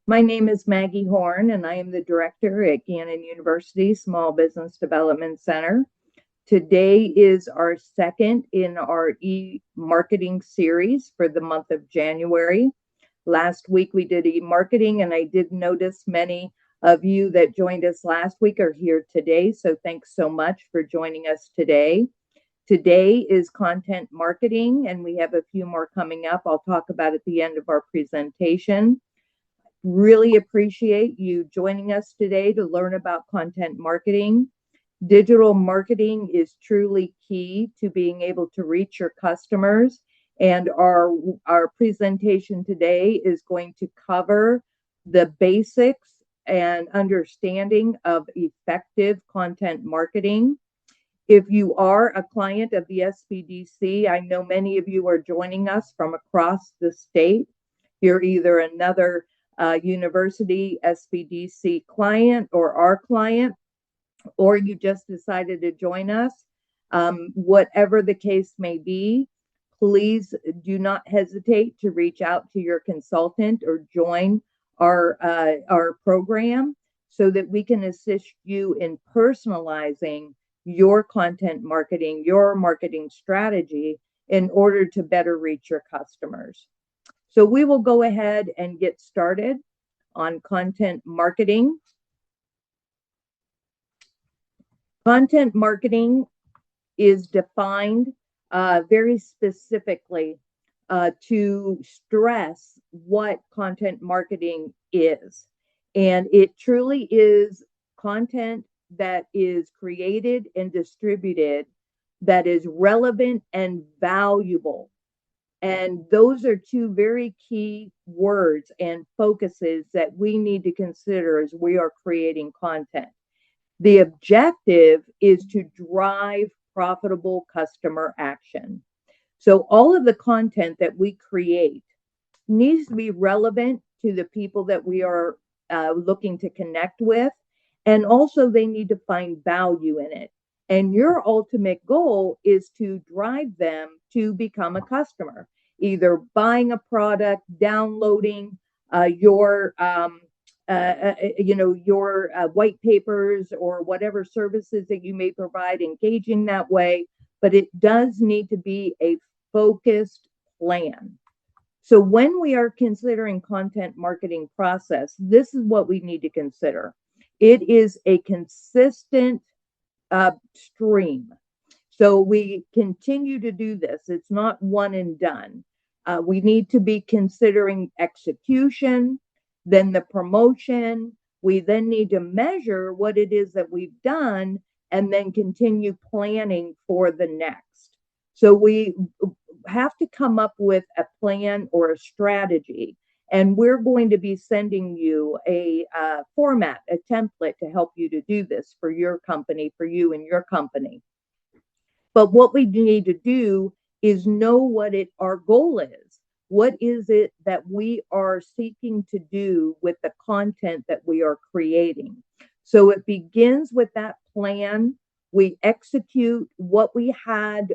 My name is Maggie Horn, and I am the director at Gannon University Small Business Development Center. Today is our second in our e-marketing series for the month of January. Last week we did e-marketing, and I did notice many of you that joined us last week are here today. So thanks so much for joining us today. Today is content marketing, and we have a few more coming up. I'll talk about at the end of our presentation. Really appreciate you joining us today to learn about content marketing. Digital marketing is truly key to being able to reach your customers. And our presentation today is going to cover the basics and understanding of effective content marketing. If you are a client of the SBDC, I know many of you are joining us from across the state. You're either another university SBDC client or our client, or you just decided to join us. Whatever the case may be, please do not hesitate to reach out to your consultant or join our program so that we can assist you in personalizing your content marketing, your marketing strategy in order to better reach your customers. So we will go ahead and get started on content marketing. Content marketing is defined very specifically to stress what content marketing is. And it truly is content that is created and distributed that is relevant and valuable. And those are two very key words and focuses that we need to consider as we are creating content. The objective is to drive profitable customer action. So all of the content that we create needs to be relevant to the people that we are looking to connect with. And also they need to find value in it. And your ultimate goal is to drive them to become a customer, either buying a product, downloading your white papers or whatever services that you may provide, engaging that way. But it does need to be a focused plan. So when we are considering content marketing process, this is what we need to consider. It is a consistent stream. So we continue to do this. It's not one and done. We need to be considering execution, then the promotion. We then need to measure what it is that we've done and then continue planning for the next. So we have to come up with a plan or a strategy. And we're going to be sending you a format, a template to help you to do this for your company, for you and your company. But what we need to do is know what our goal is. What is it that we are seeking to do with the content that we are creating? So it begins with that plan. We execute what we had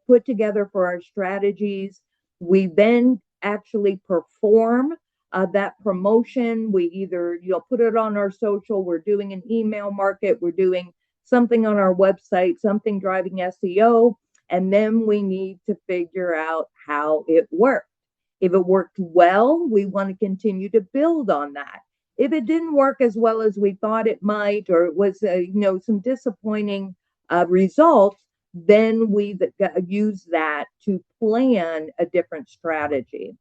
put together for our strategies. We then actually perform that promotion. We either put it on our social, we're doing an email market, we're doing something on our website, something driving SEO, and then we need to figure out how it worked. If it worked well, we want to continue to build on that. If it didn't work as well as we thought it might, or it was some disappointing results, then we use that to plan a different strategy.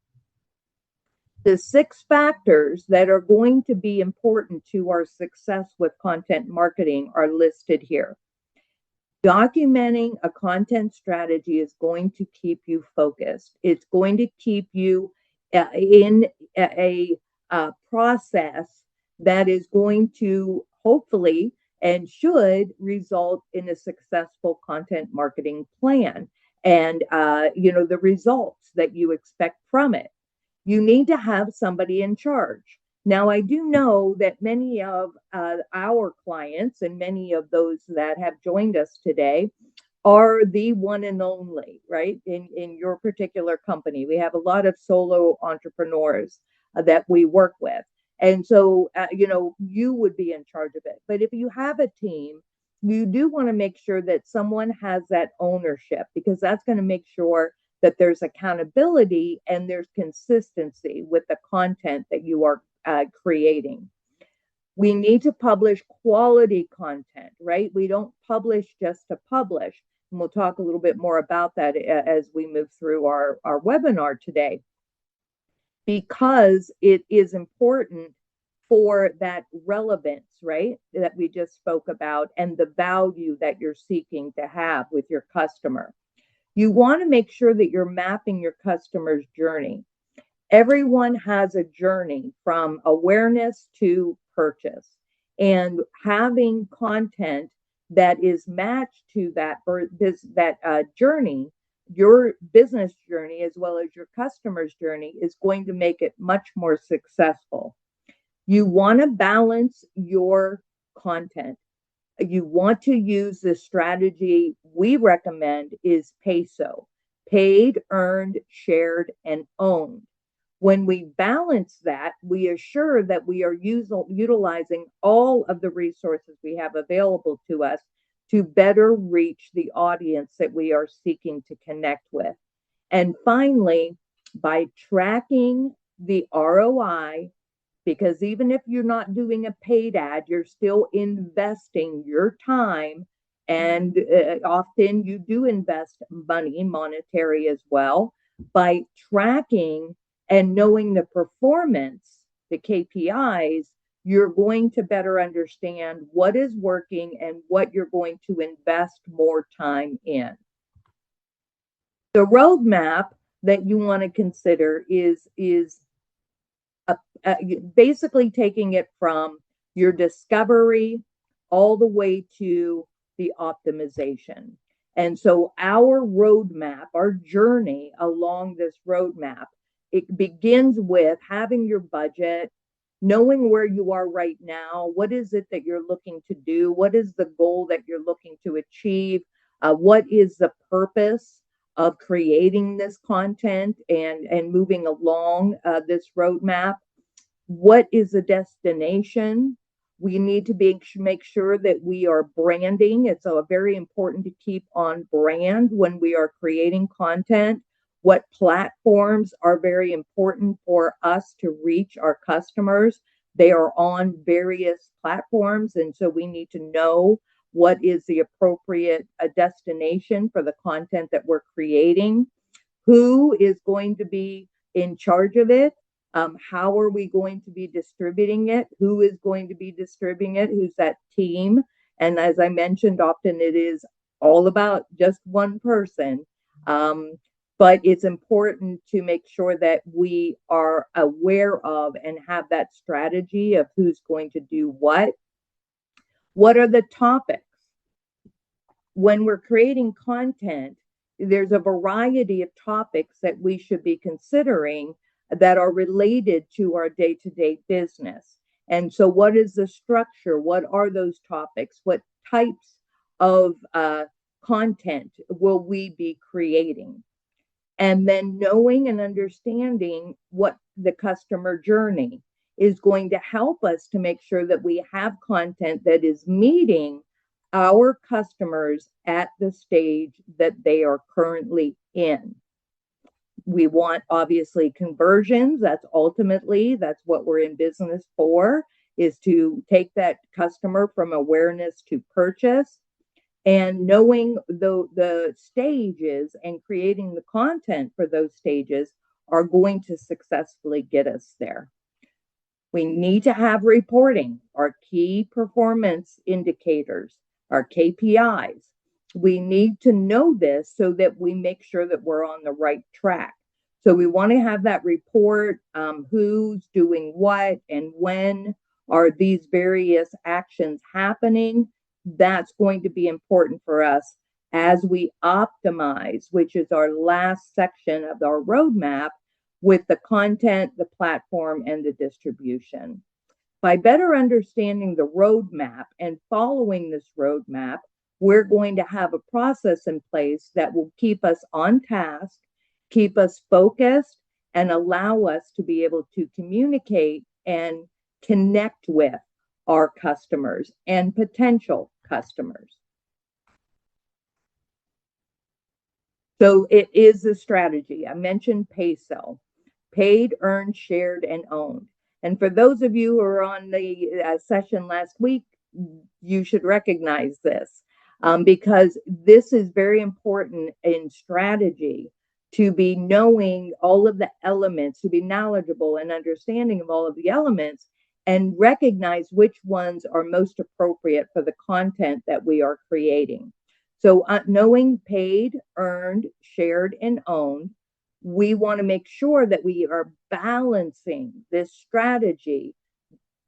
The 6 factors that are going to be important to our success with content marketing are listed here. Documenting a content strategy is going to keep you focused. It's going to keep you in a process that is going to hopefully and should result in a successful content marketing plan and the results that you expect from it. You need to have somebody in charge. Now, I do know that many of our clients and many of those that have joined us today are the one and only, right? In your particular company, we have a lot of solo entrepreneurs that we work with. And so, you would be in charge of it. But if you have a team, you do want to make sure that someone has that ownership, because that's going to make sure that there's accountability and there's consistency with the content that you are creating. We need to publish quality content, right? We don't publish just to publish. And we'll talk a little bit more about that as we move through our webinar today, because it is important for that relevance, right? That we just spoke about, and the value that you're seeking to have with your customer. You want to make sure that you're mapping your customer's journey. Everyone has a journey from awareness to purchase, and having content that is matched to that journey, your business journey, as well as your customer's journey, is going to make it much more successful. You want to balance your content. You want to use the strategy we recommend is PESO: paid, earned, shared, and owned. When we balance that, we assure that we are utilizing all of the resources we have available to us to better reach the audience that we are seeking to connect with. And finally, by tracking the ROI, because even if you're not doing a paid ad, you're still investing your time. And often you do invest money, monetary as well. By tracking and knowing the performance, the KPIs, you're going to better understand what is working and what you're going to invest more time in. The roadmap that you want to consider is basically taking it from your discovery all the way to the optimization. And so our roadmap, our journey along this roadmap, it begins with having your budget, knowing where you are right now. What is it that you're looking to do? What is the goal that you're looking to achieve? What is the purpose of creating this content and moving along this roadmap? What is the destination? We need to make sure that we are branding. It's very important to keep on brand when we are creating content. What platforms are very important for us to reach our customers? They are on various platforms, and so we need to know what is the appropriate destination for the content that we're creating. Who is going to be in charge of it? How are we going to be distributing it? Who is going to be distributing it? Who's that team? And as I mentioned, often it is all about just one person. But it's important to make sure that we are aware of and have that strategy of who's going to do what. What are the topics? When we're creating content, there's a variety of topics that we should be considering that are related to our day-to-day business. And so what is the structure? What are those topics? What types of content will we be creating? And then knowing and understanding what the customer journey is going to help us to make sure that we have content that is meeting our customers at the stage that they are currently in. We want, obviously, conversions. That's what we're in business for, is to take that customer from awareness to purchase. And knowing the stages and creating the content for those stages are going to successfully get us there. We need to have reporting, our key performance indicators, our KPIs. We need to know this so that we make sure that we're on the right track. So we want to have that report, who's doing what and when are these various actions happening. That's going to be important for us as we optimize, which is our last section of our roadmap, with the content, the platform, and the distribution. By better understanding the roadmap and following this roadmap, we're going to have a process in place that will keep us on task, keep us focused, and allow us to be able to communicate and connect with our customers and potential customers. So it is a strategy. I mentioned PaySell, paid, earned, shared, and owned. And for those of you who are on the session last week, you should recognize this because this is very important in strategy, to be knowing all of the elements, to be knowledgeable and understanding of all of the elements, and recognize which ones are most appropriate for the content that we are creating. So knowing paid, earned, shared, and owned, we want to make sure that we are balancing this strategy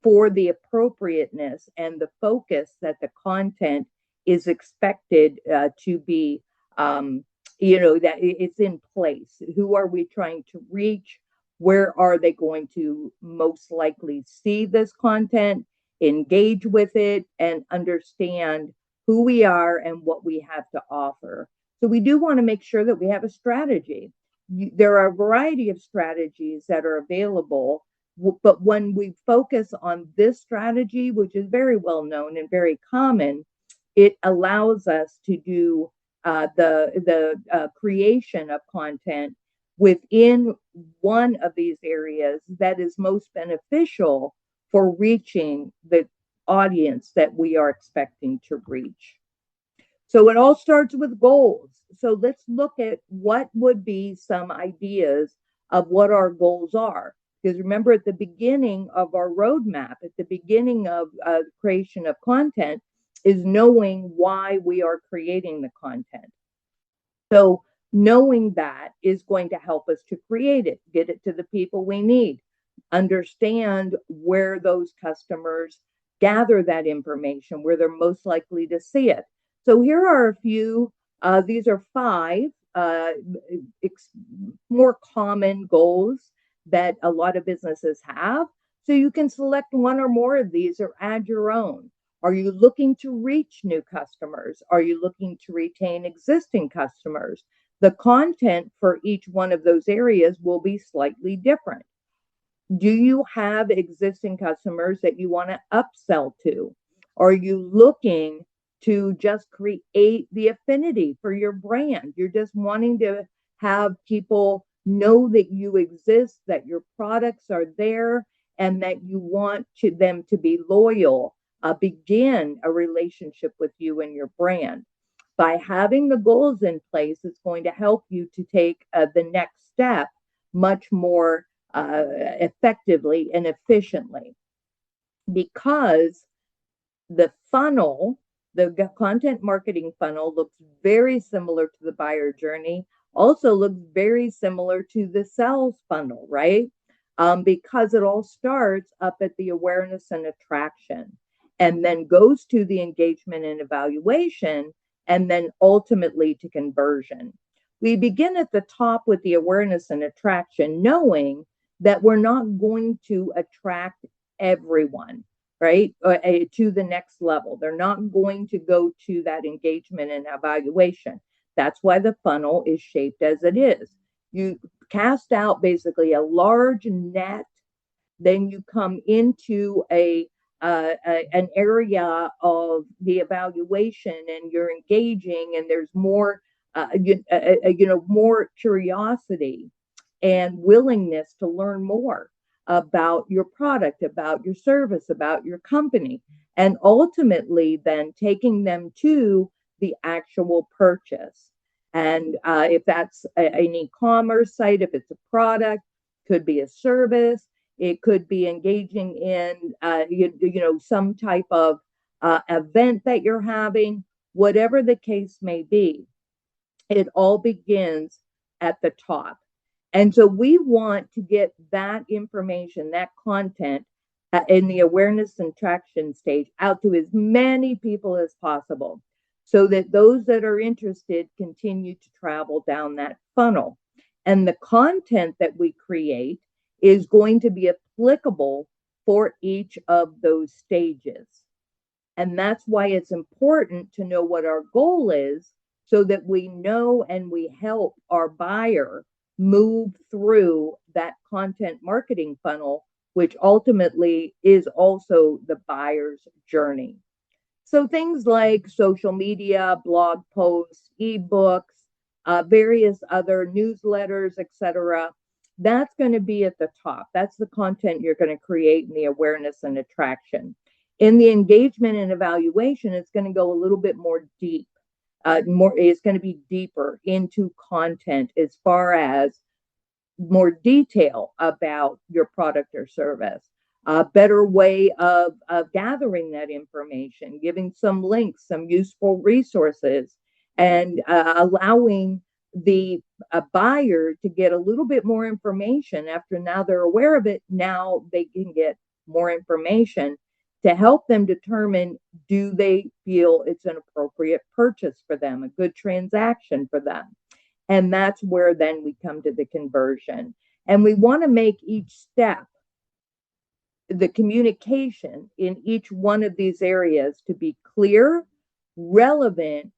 for the appropriateness and the focus that the content is expected to be, that it's in place. Who are we trying to reach? Where are they going to most likely see this content, engage with it, and understand who we are and what we have to offer? So we do want to make sure that we have a strategy. There are a variety of strategies that are available, but when we focus on this strategy, which is very well known and very common, it allows us to do the creation of content within one of these areas that is most beneficial for reaching the audience that we are expecting to reach. So it all starts with goals. So let's look at what would be some ideas of what our goals are. Because remember, at the beginning of our roadmap, at the beginning of creation of content, is knowing why we are creating the content. So knowing that is going to help us to create it, get it to the people we need, understand where those customers gather that information, where they're most likely to see it. So here are a few, these are 5 more common goals that a lot of businesses have. So you can select one or more of these or add your own. Are you looking to reach new customers? Are you looking to retain existing customers? The content for each one of those areas will be slightly different. Do you have existing customers that you want to upsell to? Are you looking to just create the affinity for your brand? You're just wanting to have people know that you exist, that your products are there, and that you want them to be loyal, begin a relationship with you and your brand. By having the goals in place, it's going to help you to take the next step much more effectively and efficiently, because the funnel, the content marketing funnel, looks very similar to the buyer journey, also looks very similar to the sales funnel, right? Because it all starts up at the awareness and attraction, and then goes to the engagement and evaluation, and then ultimately to conversion. We begin at the top with the awareness and attraction, knowing that we're not going to attract everyone, right, to the next level. They're not going to go to that engagement and evaluation. That's why the funnel is shaped as it is. You cast out basically a large net, then you come into an area of the evaluation, and you're engaging, and there's more, more curiosity and willingness to learn more about your product, about your service, about your company, and ultimately then taking them to the actual purchase. And if that's an e-commerce site, if it's a product, could be a service, it could be engaging in some type of event that you're having, whatever the case may be. It all begins at the top. And so we want to get that information, that content in the awareness and traction stage out to as many people as possible, so that those that are interested continue to travel down that funnel. And the content that we create is going to be applicable for each of those stages. And that's why it's important to know what our goal is, so that we know and we help our buyer move through that content marketing funnel which ultimately is also the buyer's journey. So things like social media, blog posts, ebooks, various other newsletters, etc. That's going to be at the top. That's the content you're going to create in the awareness and attraction. In the engagement and evaluation, it's going to go a little bit more deep. It's going to be deeper into content as far as more detail about your product or service, a better way of gathering that information, giving some links, some useful resources, and allowing the buyer to get a little bit more information after now they're aware of it. Now they can get more information to help them determine, do they feel it's an appropriate purchase for them, a good transaction for them. And that's where then we come to the conversion. And we want to make each step, the communication in each one of these areas, to be clear, relevant,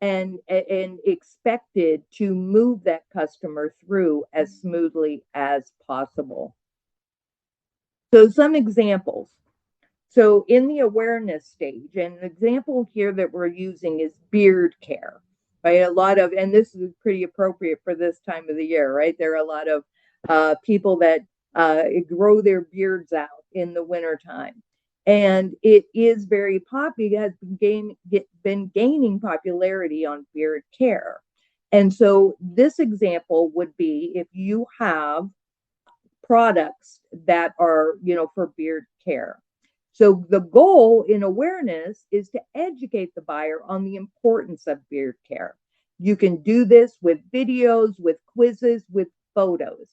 and expected to move that customer through as smoothly as possible. So some examples. So in the awareness stage, and an example here that we're using is beard care. Right, a lot of, and this is pretty appropriate for this time of the year, right? There are a lot of people that grow their beards out in the wintertime. And it is very popular, has been gaining popularity on beard care. And so this example would be if you have products that are, for beard care. So the goal in awareness is to educate the buyer on the importance of beard care. You can do this with videos, with quizzes, with photos.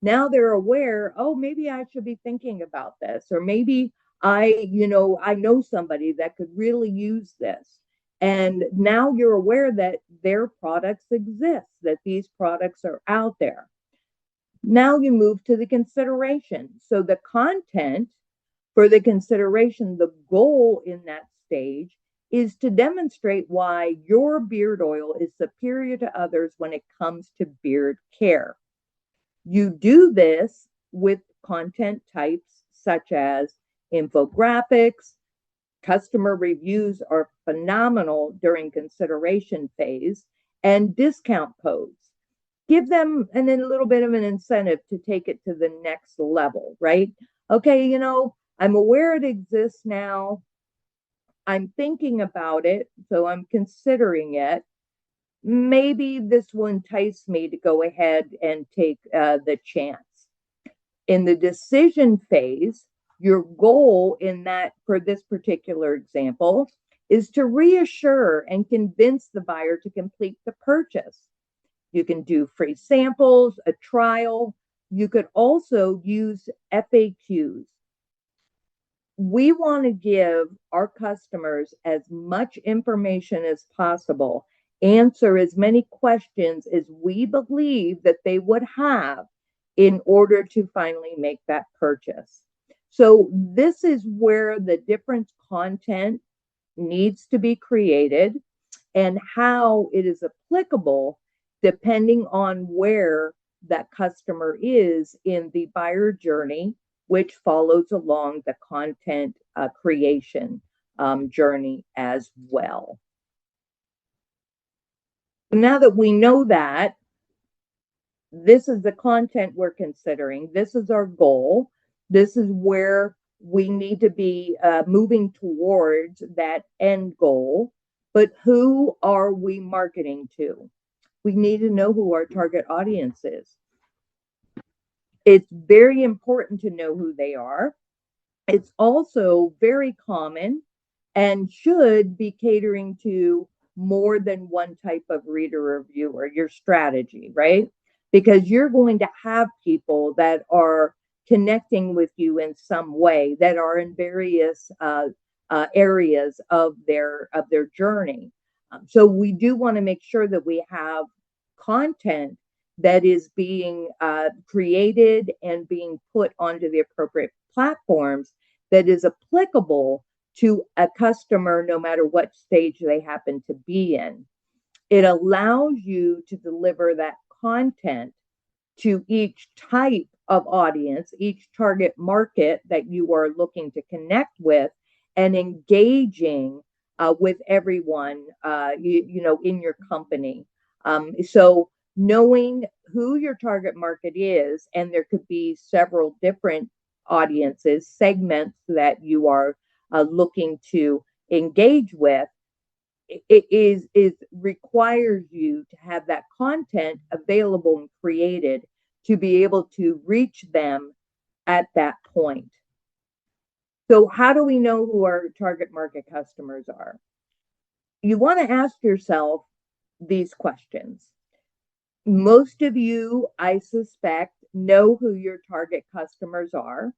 Now they're aware, oh, maybe I should be thinking about this, or maybe I know somebody that could really use this. And now you're aware that their products exist, that these products are out there. Now you move to the consideration. So the content for the consideration, the goal in that stage is to demonstrate why your beard oil is superior to others when it comes to beard care. You do this with content types such as infographics. Customer reviews are phenomenal during consideration phase, and discount codes. Give them a little bit of an incentive to take it to the next level, right? Okay, I'm aware it exists now. I'm thinking about it, so I'm considering it. Maybe this will entice me to go ahead and take the chance. In the decision phase, your goal in that, for this particular example, is to reassure and convince the buyer to complete the purchase. You can do free samples, a trial. You could also use FAQs. We want to give our customers as much information as possible, answer as many questions as we believe that they would have in order to finally make that purchase. So this is where the different content needs to be created and how it is applicable depending on where that customer is in the buyer journey, which follows along the content creation journey as well. Now that we know that, this is the content we're considering, this is our goal, this is where we need to be moving towards that end goal, but who are we marketing to? We need to know who our target audience is. It's very important to know who they are. It's also very common and should be catering to more than one type of reader or viewer, your strategy, right? Because you're going to have people that are connecting with you in some way, that are in various areas of their journey. So we do want to make sure that we have content that is being created and being put onto the appropriate platforms that is applicable to a customer no matter what stage they happen to be in. It allows you to deliver that content to each type of audience, each target market that you are looking to connect with, and engaging with everyone, in your company. So knowing who your target market is, and there could be several different audiences, segments that you are looking to engage with, it requires you to have that content available and created to be able to reach them at that point. So how do we know who our target market customers are? You want to ask yourself these questions. Most of you, I suspect, know who your target customers are,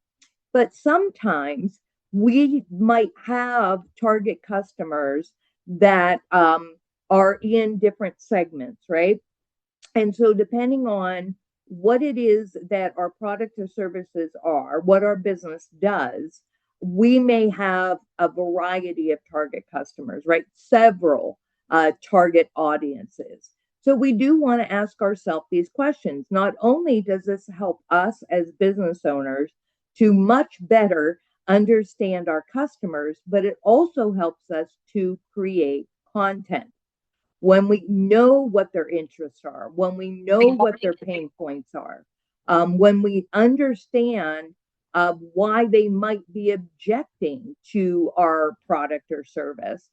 but sometimes we might have target customers that are in different segments, right? And so, depending on what it is that our products or services are, what our business does, we may have a variety of target customers, right? Several target audiences. So, we do want to ask ourselves these questions. Not only does this help us as business owners to much better understand our customers, but it also helps us to create content. When we know what their interests are, when we know what their pain points are, when we understand why they might be objecting to our product or service,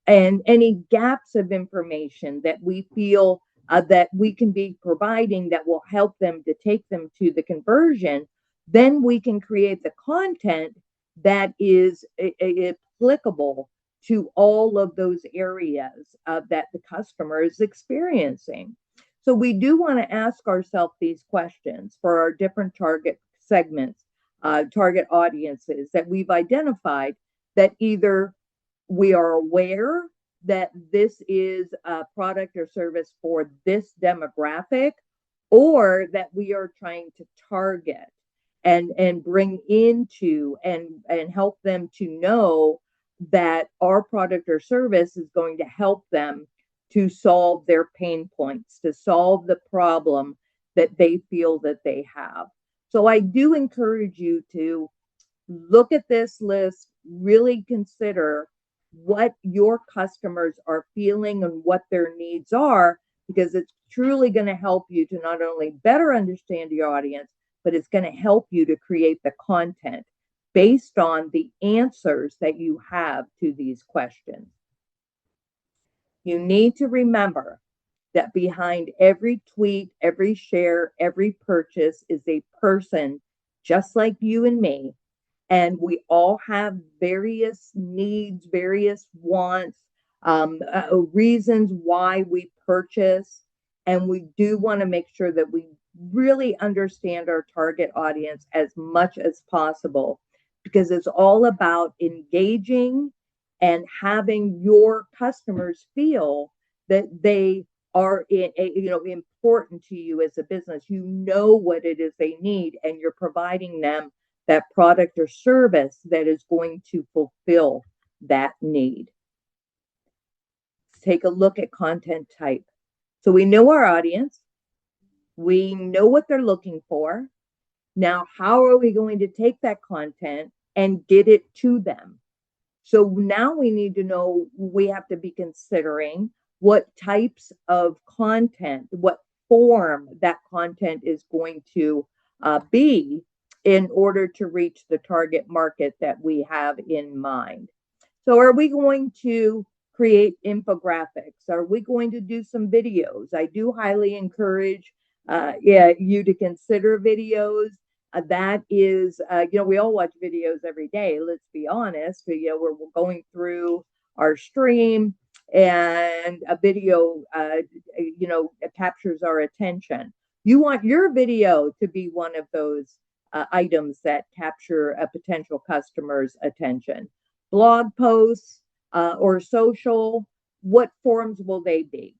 and any gaps of information that we feel that we can be providing that will help them to take them to the conversion, then we can create the content that is applicable to all of those areas that the customer is experiencing. So we do want to ask ourselves these questions for our different target segments, target audiences that we've identified, that either we are aware that this is a product or service for this demographic, or that we are trying to target and bring into and help them to know that our product or service is going to help them to solve their pain points, to solve the problem that they feel that they have. So I do encourage you to look at this list, really consider what your customers are feeling and what their needs are, because it's truly going to help you to not only better understand your audience, but it's going to help you to create the content based on the answers that you have to these questions. You need to remember that behind every tweet, every share, every purchase is a person just like you and me. And we all have various needs, various wants, reasons why we purchase. And we do want to make sure that we really understand our target audience as much as possible, because it's all about engaging and having your customers feel that they are important to you as a business. You know what it is they need, and you're providing them that product or service that is going to fulfill that need. Let's take a look at content type. So we know our audience. We know what they're looking for. Now, how are we going to take that content and get it to them? So now we need to know, we have to be considering what types of content, what form that content is going to be in order to reach the target market that we have in mind. So are we going to create infographics? Are we going to do some videos? I do highly encourage you to consider videos. That is, we all watch videos every day. Let's be honest. We're going through our stream, and a video, captures our attention. You want your video to be one of those items that capture a potential customer's attention. Blog posts or social, what forms will they be?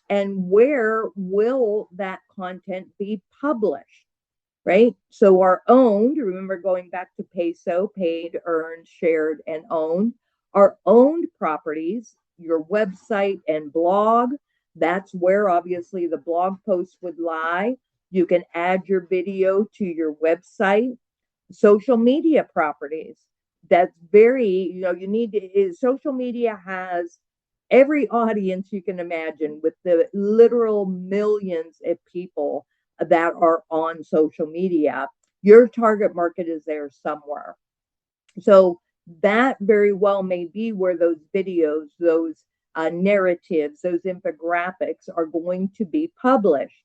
And where will that content be published? Right? So our owned, remember going back to PESO, paid, earned, shared, and owned, our owned properties, your website and blog, that's where obviously the blog post would lie. You can add your video to your website. Social media properties. That's very, you need to, social media has every audience you can imagine with the literal millions of people that are on social media. Your target market is there somewhere. So that very well may be where those videos, those narratives, those infographics are going to be published.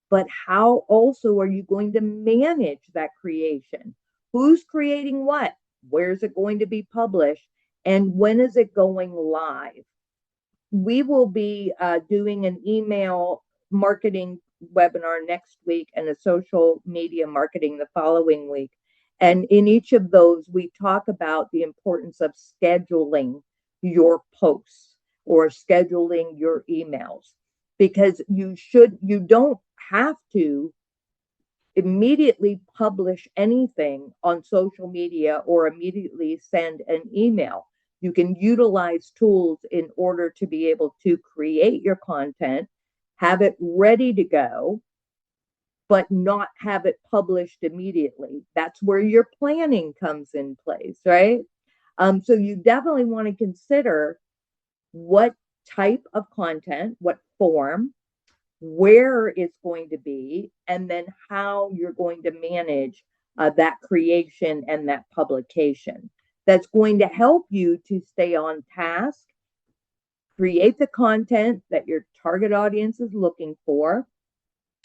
But how also are you going to manage that creation? Who's creating what? Where's it going to be published? And when is it going live? We will be doing an email marketing webinar next week and a social media marketing the following week. And in each of those, we talk about the importance of scheduling your posts or scheduling your emails, because you don't have to immediately publish anything on social media or immediately send an email. You can utilize tools in order to be able to create your content, have it ready to go, but not have it published immediately. That's where your planning comes in place, right? So you definitely want to consider what type of content, what form, where it's going to be, and then how you're going to manage that creation and that publication. That's going to help you to stay on task, create the content that your target audience is looking for,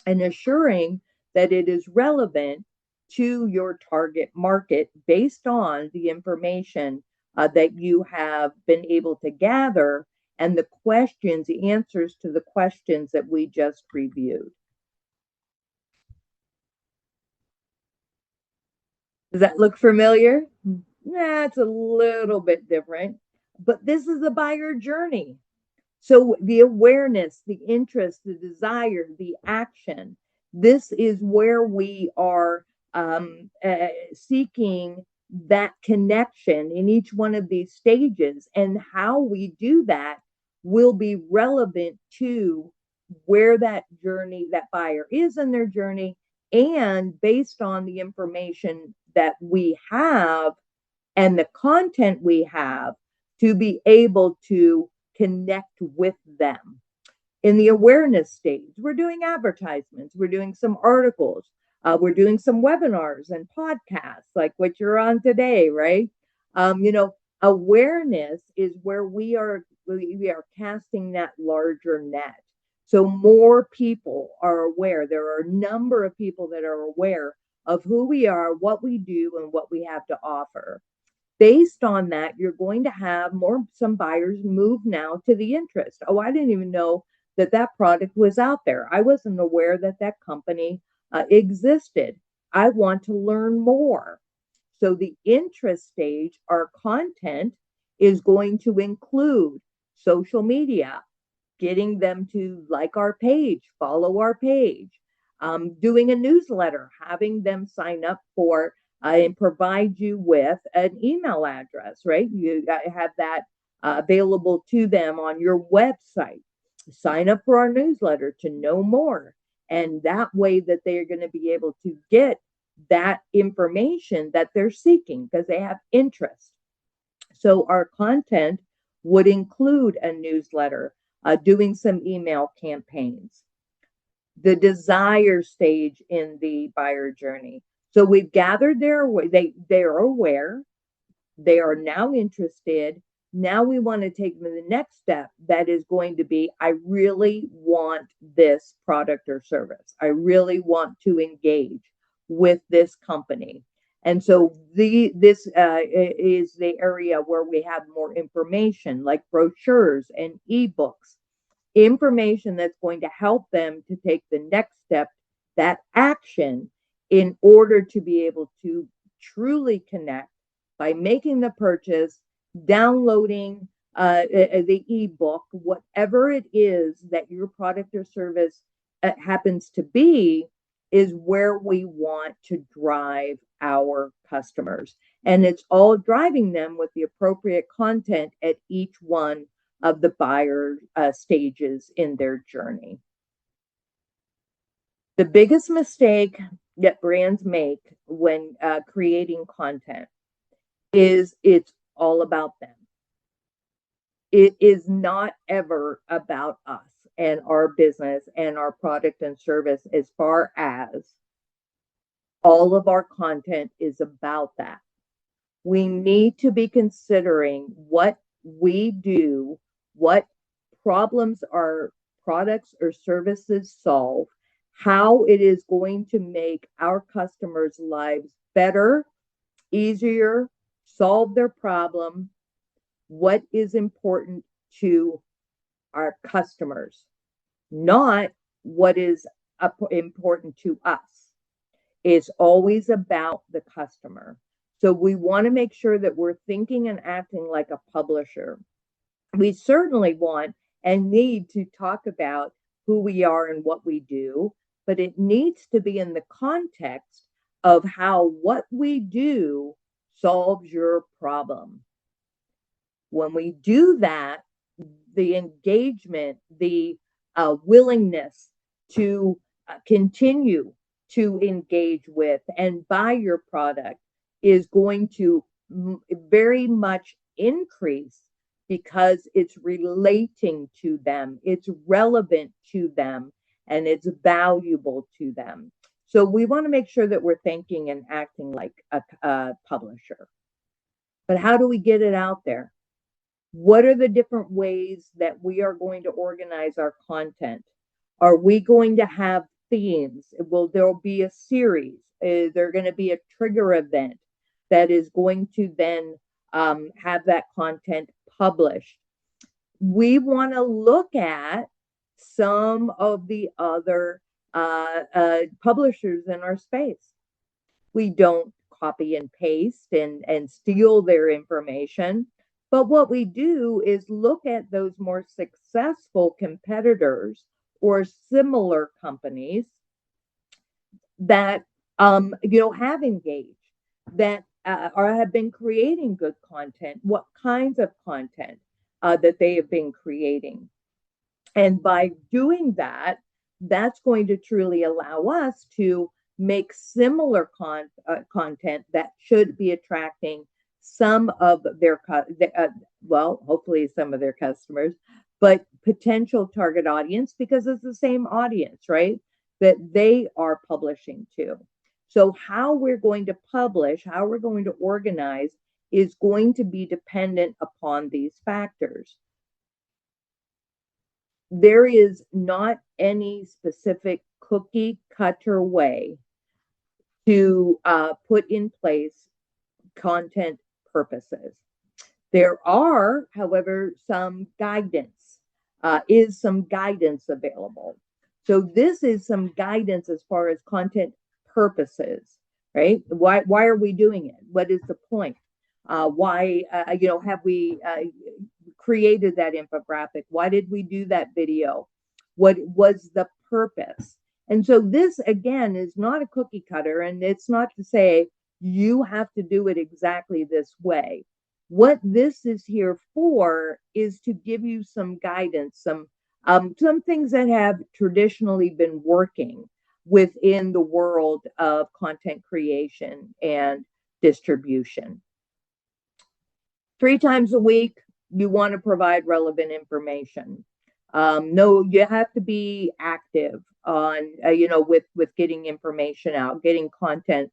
and assuring that it is relevant to your target market based on the information that you have been able to gather and the questions, the answers to the questions that we just reviewed. Does that look familiar? Nah, it's a little bit different, but this is the buyer journey. So the awareness, the interest, the desire, the action, this is where we are seeking that connection in each one of these stages. And how we do that will be relevant to where that journey, that buyer is in their journey, and based on the information that we have and the content we have to be able to connect with them. In the awareness stage, we're doing advertisements, we're doing some articles, we're doing some webinars and podcasts like what you're on today, right? Awareness is where we are casting that larger net. So more people are aware. There are a number of people that are aware of who we are, what we do, and what we have to offer. Based on that, you're going to have some buyers move now to the interest. Oh, I didn't even know that product was out there. I wasn't aware that company existed. I want to learn more. So the interest stage, our content is going to include social media, getting them to like our page, follow our page, doing a newsletter, having them sign up for and provide you with an email address, right? You have that available to them on your website. Sign up for our newsletter to know more. And that way that they're going to be able to get that information that they're seeking because they have interest. So our content would include a newsletter, doing some email campaigns. The desire stage in the buyer journey. So we've gathered they're aware, they are now interested. Now we want to take them to the next step that is going to be, I really want this product or service. I really want to engage with this company. And so this is the area where we have more information like brochures and ebooks, information that's going to help them to take the next step, that action, in order to be able to truly connect by making the purchase, downloading the ebook, whatever it is that your product or service happens to be, is where we want to drive our customers. And it's all driving them with the appropriate content at each one of the buyer stages in their journey. The biggest mistake that brands make when creating content is it's all about them. It is not ever about us and our business and our product and service, as far as all of our content is about that. We need to be considering what we do, what problems our products or services solve, how it is going to make our customers' lives better, easier, solve their problem, what is important to our customers, not what is important to us. It's always about the customer. So we want to make sure that we're thinking and acting like a publisher. We certainly want and need to talk about who we are and what we do, but it needs to be in the context of how what we do solves your problem. When we do that, the engagement, the willingness to continue to engage with and buy your product is going to very much increase, because it's relating to them, it's relevant to them, and it's valuable to them. So we want to make sure that we're thinking and acting like a publisher. But how do we get it out there? What are the different ways that we are going to organize our content? Are we going to have themes? There'll be a series? Is there going to be a trigger event that is going to then have that content published? We want to look at some of the other publishers in our space. We don't copy and paste and steal their information. But what we do is look at those more successful competitors or similar companies that have engaged, that or have been creating good content, what kinds of content that they have been creating. And by doing that, that's going to truly allow us to make similar content that should be attracting some of their, hopefully some of their customers, but potential target audience, because it's the same audience, right, that they are publishing to. So how we're going to publish, how we're going to organize is going to be dependent upon these factors. There is not any specific cookie cutter way to put in place content purposes. There are, however, some guidance, some guidance available. So this is some guidance as far as content purposes, right? Why are we doing it? What is the point? Why have we created that infographic? Why did we do that video? What was the purpose? And so this, again, is not a cookie cutter, and it's not to say you have to do it exactly this way. What this is here for is to give you some guidance, some things that have traditionally been working within the world of content creation and distribution. 3 times a week, you want to provide relevant information. No, you have to be active on, with getting information out, getting content,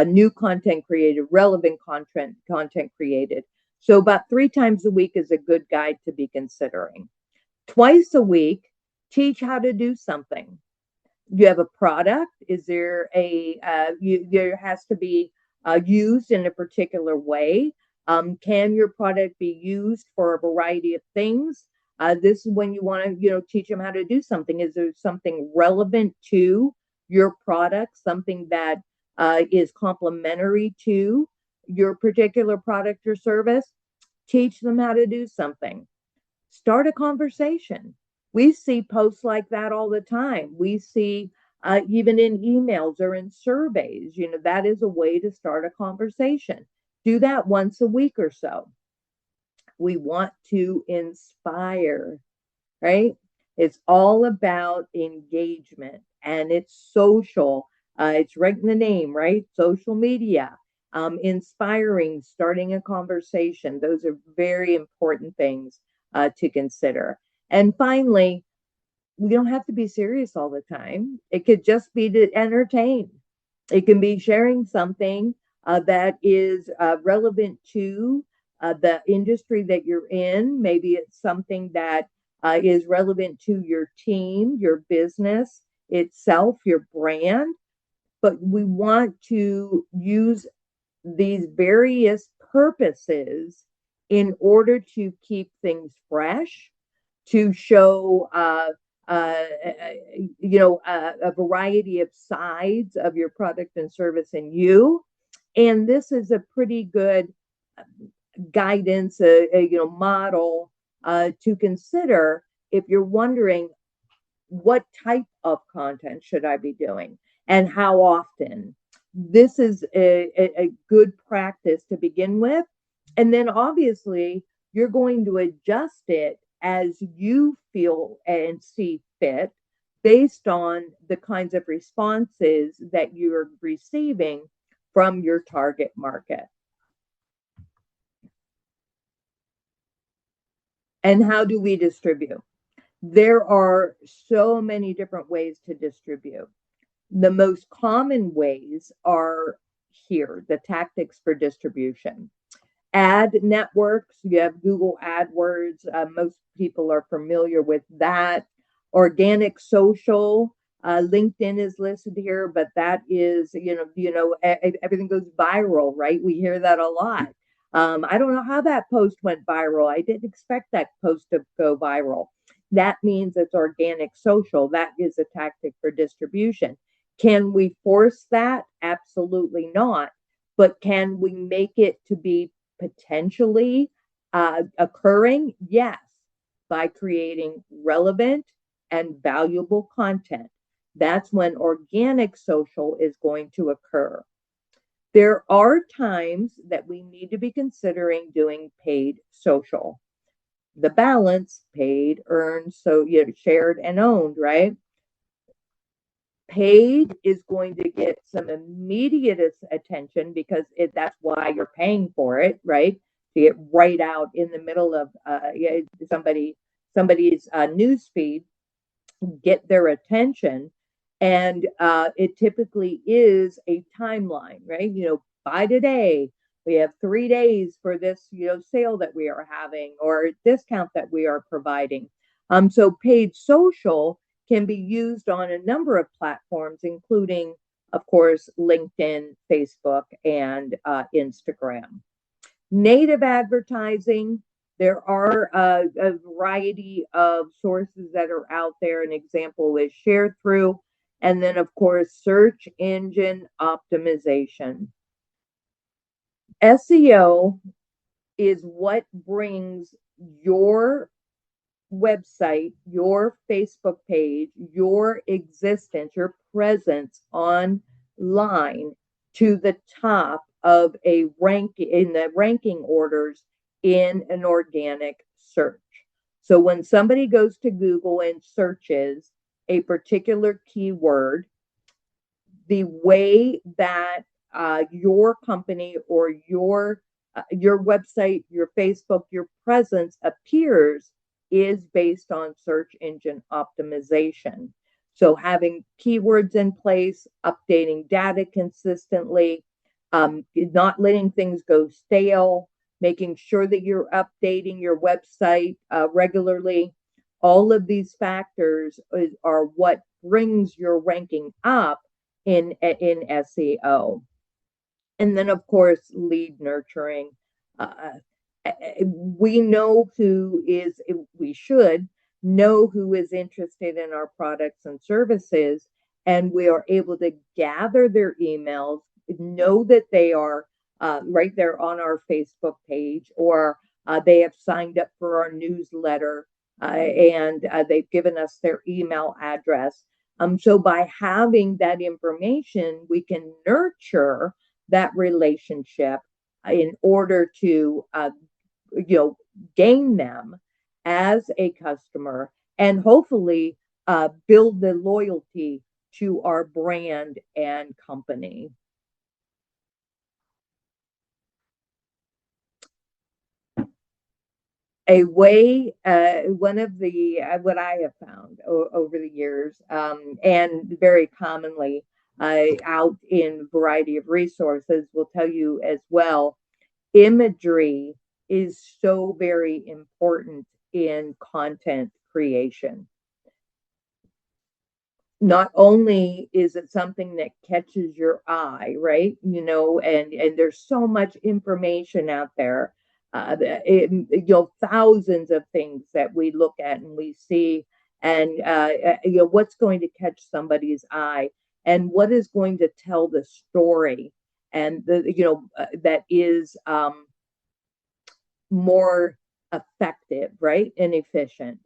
new content created, relevant content created. So about 3 times a week is a good guide to be considering. Twice a week, teach how to do something. You have a product. Is there there has to be used in a particular way? Can your product be used for a variety of things? This is when you want to, teach them how to do something. Is there something relevant to your product, something that is complementary to your particular product or service? Teach them how to do something. Start a conversation. We see posts like that all the time. We see even in emails or in surveys, that is a way to start a conversation. Do that once a week or so. We want to inspire, right? It's all about engagement. and it's social. It's right in the name, right? Social media, inspiring, starting a conversation. Those are very important things to consider. And finally, we don't have to be serious all the time. It could just be to entertain. It can be sharing something that is relevant to the industry that you're in. Maybe it's something that is relevant to your team, your business itself, your brand. But we want to use these various purposes in order to keep things fresh, to show a variety of sides of your product and service and you. And this is a pretty good guidance, model to consider if you're wondering what type of content should I be doing and how often. This is a good practice to begin with. And then obviously, you're going to adjust it as you feel and see fit based on the kinds of responses that you're receiving from your target market. And how do we distribute? There are so many different ways to distribute. The most common ways are here, the tactics for distribution. Ad networks, you have Google AdWords. Most people are familiar with that. Organic social, LinkedIn is listed here, but that is, everything goes viral, right? We hear that a lot. I don't know how that post went viral. I didn't expect that post to go viral. That means it's organic social. That is a tactic for distribution. Can we force that? Absolutely not. But can we make it to be potentially occurring? Yes, by creating relevant and valuable content. That's when organic social is going to occur. There are times that we need to be considering doing paid social. The balance, paid, earned, so shared and owned, right? Paid is going to get some immediate attention because that's why you're paying for it, right? To get right out in the middle of somebody's news feed, get their attention. And it typically is a timeline, right? By today, we have 3 days for this, sale that we are having or discount that we are providing. So paid social can be used on a number of platforms, including, of course, LinkedIn, Facebook, and Instagram. Native advertising, there are a variety of sources that are out there. An example is Sharethrough. And then, of course, search engine optimization. SEO is what brings your website, your Facebook page, your existence, your presence online to the top of a rank in the ranking orders in an organic search. So when somebody goes to Google and searches a particular keyword, the way that your company or your website, your Facebook, your presence appears is based on search engine optimization. So having keywords in place, updating data consistently, not letting things go stale, making sure that you're updating your website regularly. All of these factors are what brings your ranking up in SEO. And then, of course, lead nurturing. We know we should know who is interested in our products and services, and we are able to gather their emails, know that they are right there on our Facebook page, or they have signed up for our newsletter, and they've given us their email address. So by having that information, we can nurture that relationship in order to gain them as a customer and hopefully build the loyalty to our brand and company. A way, one of the, what I have found over the years, and very commonly out in a variety of resources will tell you as well, imagery is so very important in content creation. Not only is it something that catches your eye, right? And there's so much information out there. Thousands of things that we look at and we see, and what's going to catch somebody's eye, and what is going to tell the story, and that is more effective, right, and efficient.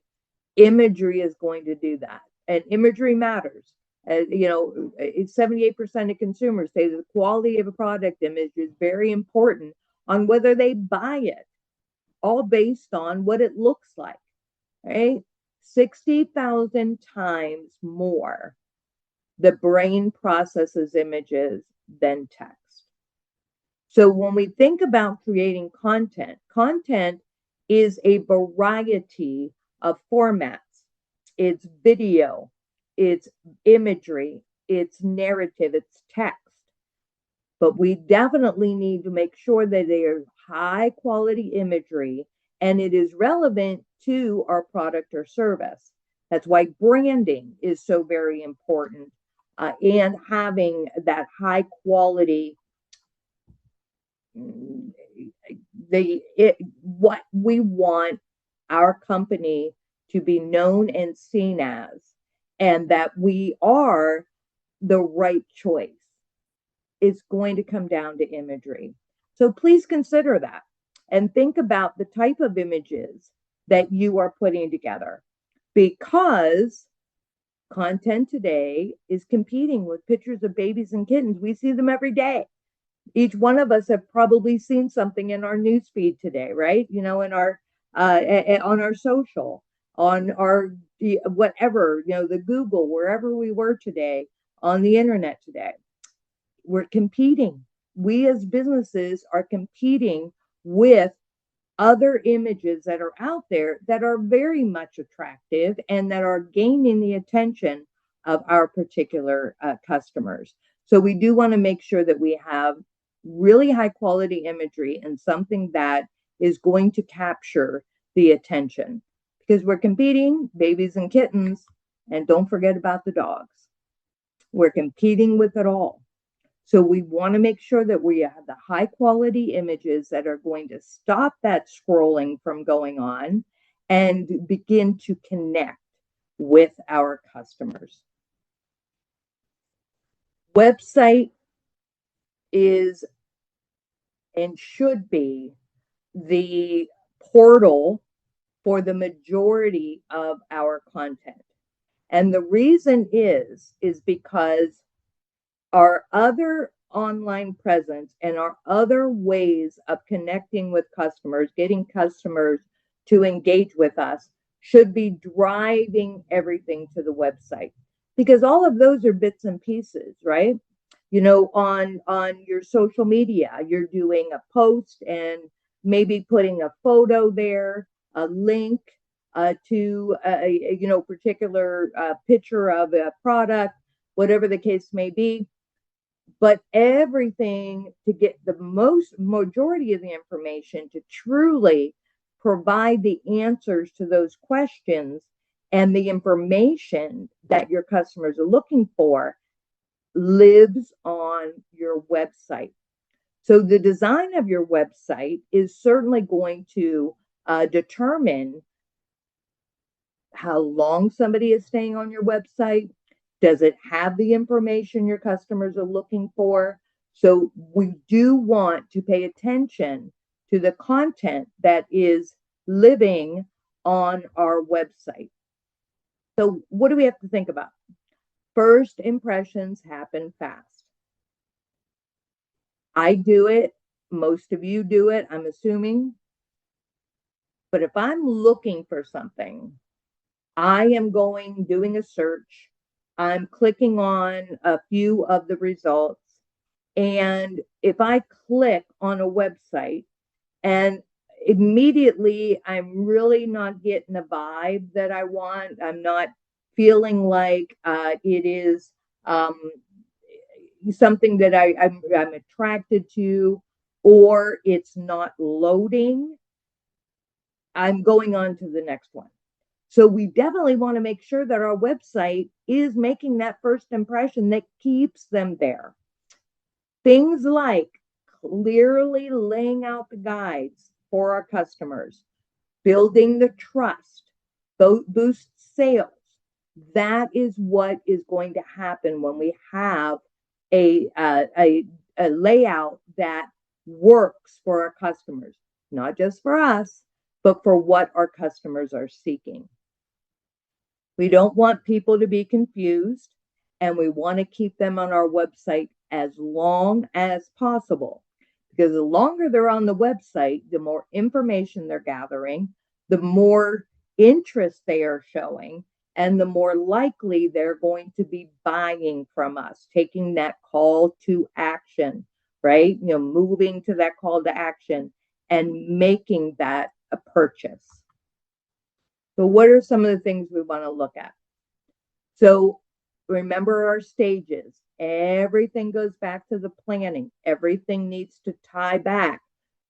Imagery is going to do that, and imagery matters. 78% of consumers say the quality of a product image is very important on whether they buy it, all based on what it looks like, right? 60,000 times more the brain processes images than text. So when we think about creating content is a variety of formats. It's video, it's imagery, it's narrative, it's text. But we definitely need to make sure that they are high quality imagery and it is relevant to our product or service. That's why branding is so very important, and having that high quality. What we want our company to be known and seen as, and that we are the right choice, is going to come down to imagery. So please consider that and think about the type of images that you are putting together, because content today is competing with pictures of babies and kittens. We see them every day. Each one of us have probably seen something in our newsfeed today, right? In our on our social, on our whatever, the Google, wherever we were today, on the internet today. We're competing. We as businesses are competing with other images that are out there that are very much attractive and that are gaining the attention of our particular customers. So we do want to make sure that we have really high quality imagery and something that is going to capture the attention, because we're competing babies and kittens, and don't forget about the dogs. We're competing with it all. So we want to make sure that we have the high quality images that are going to stop that scrolling from going on and begin to connect with our customers. Website is and should be the portal for the majority of our content. And the reason is because our other online presence and our other ways of connecting with customers, getting customers to engage with us, should be driving everything to the website, because all of those are bits and pieces, right? On your social media, you're doing a post and maybe putting a photo there, a link to a particular picture of a product, whatever the case may be. But everything to get the majority of the information to truly provide the answers to those questions and the information that your customers are looking for lives on your website. So the design of your website is certainly going to determine how long somebody is staying on your website. Does it have the information your customers are looking for? So we do want to pay attention to the content that is living on our website. So what do we have to think about? First impressions happen fast. I do it. Most of you do it, I'm assuming. But if I'm looking for something, I am doing a search. I'm clicking on a few of the results. And if I click on a website and immediately I'm really not getting the vibe that I want, I'm not feeling like it is something that I'm attracted to, or it's not loading, I'm going on to the next one. So we definitely want to make sure that our website is making that first impression that keeps them there. Things like clearly laying out the guides for our customers, building the trust, boost sales. That is what is going to happen when we have a layout that works for our customers, not just for us, but for what our customers are seeking. We don't want people to be confused, and we want to keep them on our website as long as possible, because the longer they're on the website, the more information they're gathering, the more interest they are showing, and the more likely they're going to be buying from us, taking that call to action, right? Moving to that call to action and making that a purchase. So what are some of the things we want to look at? So remember our stages. Everything goes back to the planning. Everything needs to tie back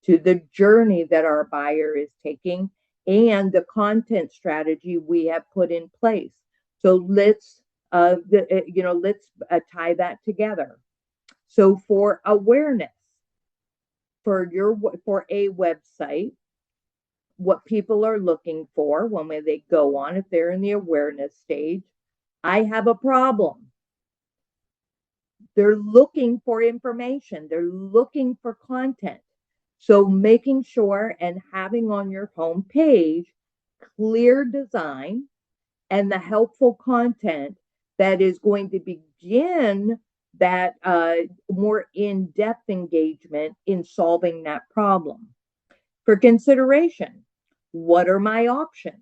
to the journey that our buyer is taking and the content strategy we have put in place. So let's tie that together. So for awareness, for a website, what people are looking for when they go on, if they're in the awareness stage, I have a problem. They're looking for information. They're looking for content. So making sure and having on your home page clear design and the helpful content that is going to begin that more in-depth engagement in solving that problem. For consideration, what are my options?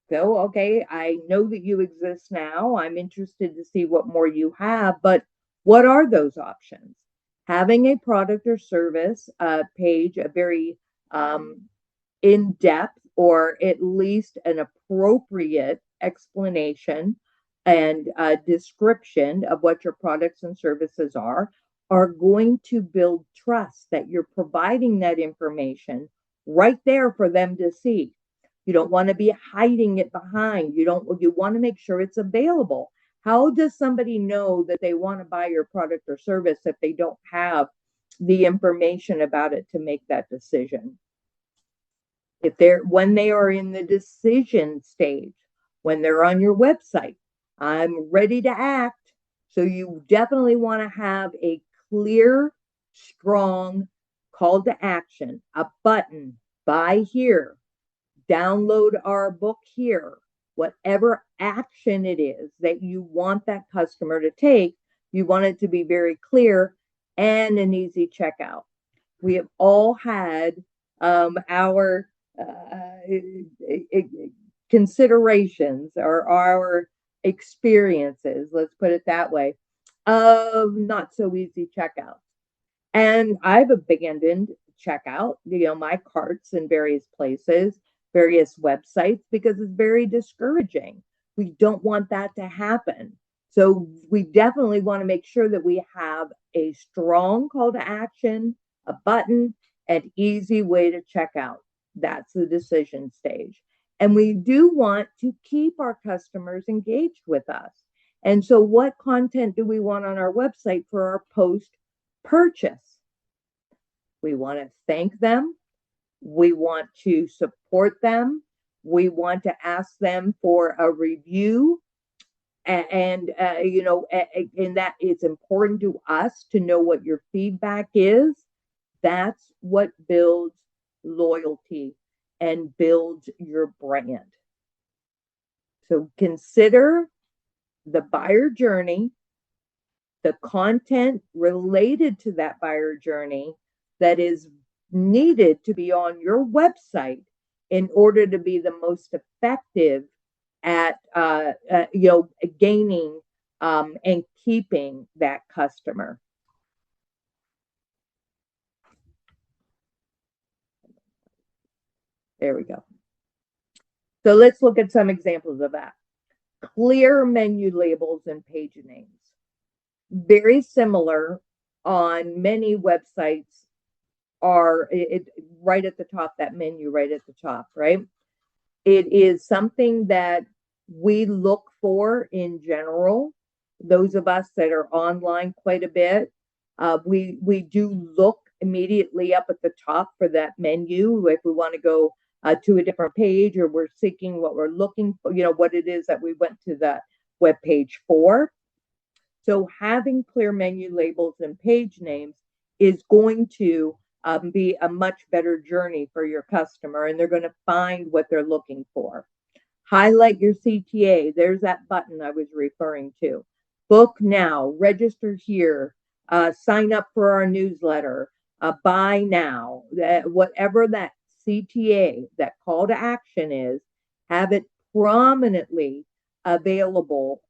So, okay, I know that you exist now. I'm interested to see what more you have, but what are those options? Having a product or service page, a very in depth or at least an appropriate explanation and description of what your products and services are going to build trust that you're providing that information right there for them to see. You don't want to be hiding it behind. You want to make sure it's available. How does somebody know that they want to buy your product or service if they don't have the information about it to make that decision? When they are in the decision stage, when they're on your website, I'm ready to act. So you definitely want to have a clear, strong call to action, a button, buy here, download our book here, whatever action it is that you want that customer to take, you want it to be very clear and an easy checkout. We have all had our considerations or our experiences, let's put it that way, of not so easy checkouts. And I've abandoned checkout, my carts in various places, various websites, because it's very discouraging. We don't want that to happen. So we definitely want to make sure that we have a strong call to action, a button, an easy way to check out. That's the decision stage. And we do want to keep our customers engaged with us. And so what content do we want on our website for our post purchase? We want to thank them. We want to support them. We want to ask them for a review. And that it's important to us to know what your feedback is. That's what builds loyalty and builds your brand. So consider the buyer journey, the content related to that buyer journey that is needed to be on your website in order to be the most effective at gaining and keeping that customer. There we go. So let's look at some examples of that. Clear menu labels and page names. Very similar on many websites are right at the top, that menu right at the top, right? It is something that we look for in general. Those of us that are online quite a bit, we do look immediately up at the top for that menu if we want to go to a different page, or we're seeking what we're looking for, what it is that we went to the web page for. So having clear menu labels and page names is going to be a much better journey for your customer, and they're going to find what they're looking for. Highlight your CTA. There's that button I was referring to. Book now, register here, sign up for our newsletter, buy now. Whatever that CTA, that call to action is, have it prominently available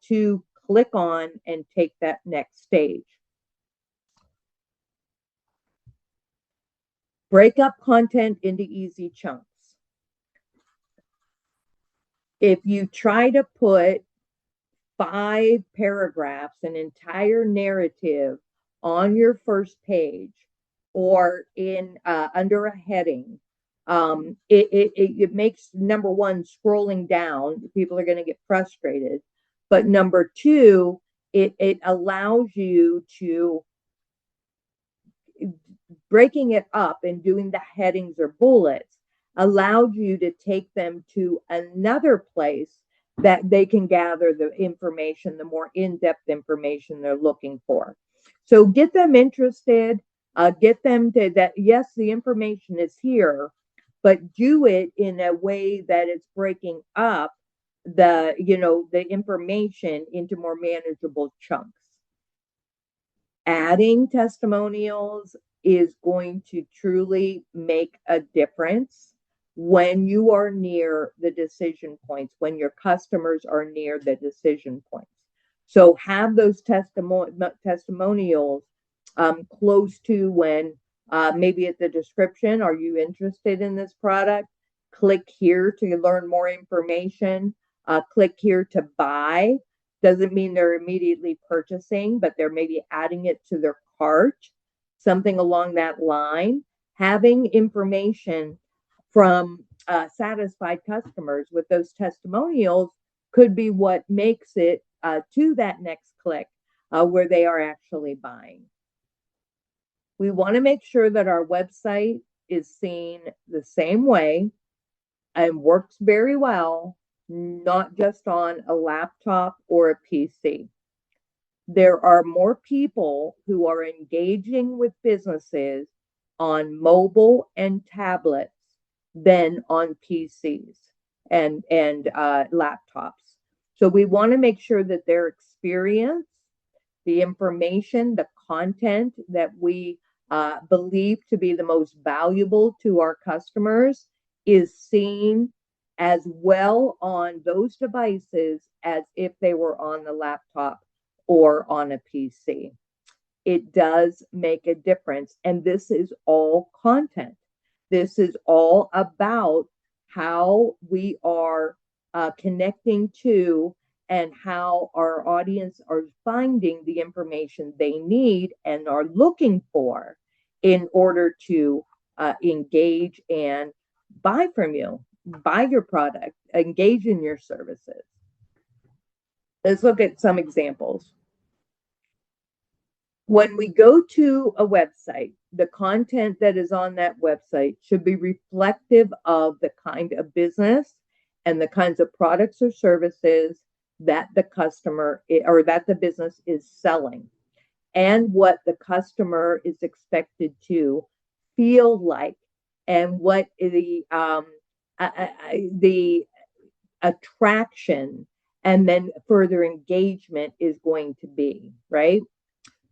to click on and take that next stage. Break up content into easy chunks. If you try to put 5 paragraphs, an entire narrative on your first page or in under a heading, it makes, number one, scrolling down, people are going to get frustrated. But number two, it allows you to, breaking it up and doing the headings or bullets allowed you to take them to another place that they can gather the information, the more in-depth information they're looking for. So get them interested, get them to that, yes, the information is here, but do it in a way that it's breaking up the information into more manageable chunks. Adding testimonials is going to truly make a difference when you are near the decision points, when your customers are near the decision points. So have those testimonials close to when maybe at the description, are you interested in this product? Click here to learn more information. Click here to buy. Doesn't mean they're immediately purchasing, but they're maybe adding it to their cart, something along that line. Having information from satisfied customers with those testimonials could be what makes it to that next click where they are actually buying. We want to make sure that our website is seen the same way and works very well, not just on a laptop or a PC. There are more people who are engaging with businesses on mobile and tablets than on PCs and laptops. So we want to make sure that their experience, the information, the content that we believe to be the most valuable to our customers is seen as well on those devices as if they were on the laptop or on a PC. It does make a difference. And this is all content. This is all about how we are connecting to and how our audience are finding the information they need and are looking for in order to engage and buy from you, buy your product, engage in your services. Let's look at some examples. When we go to a website, the content that is on that website should be reflective of the kind of business and the kinds of products or services that the customer or that the business is selling, and what the customer is expected to feel like, and what the attraction and then further engagement is going to be, right?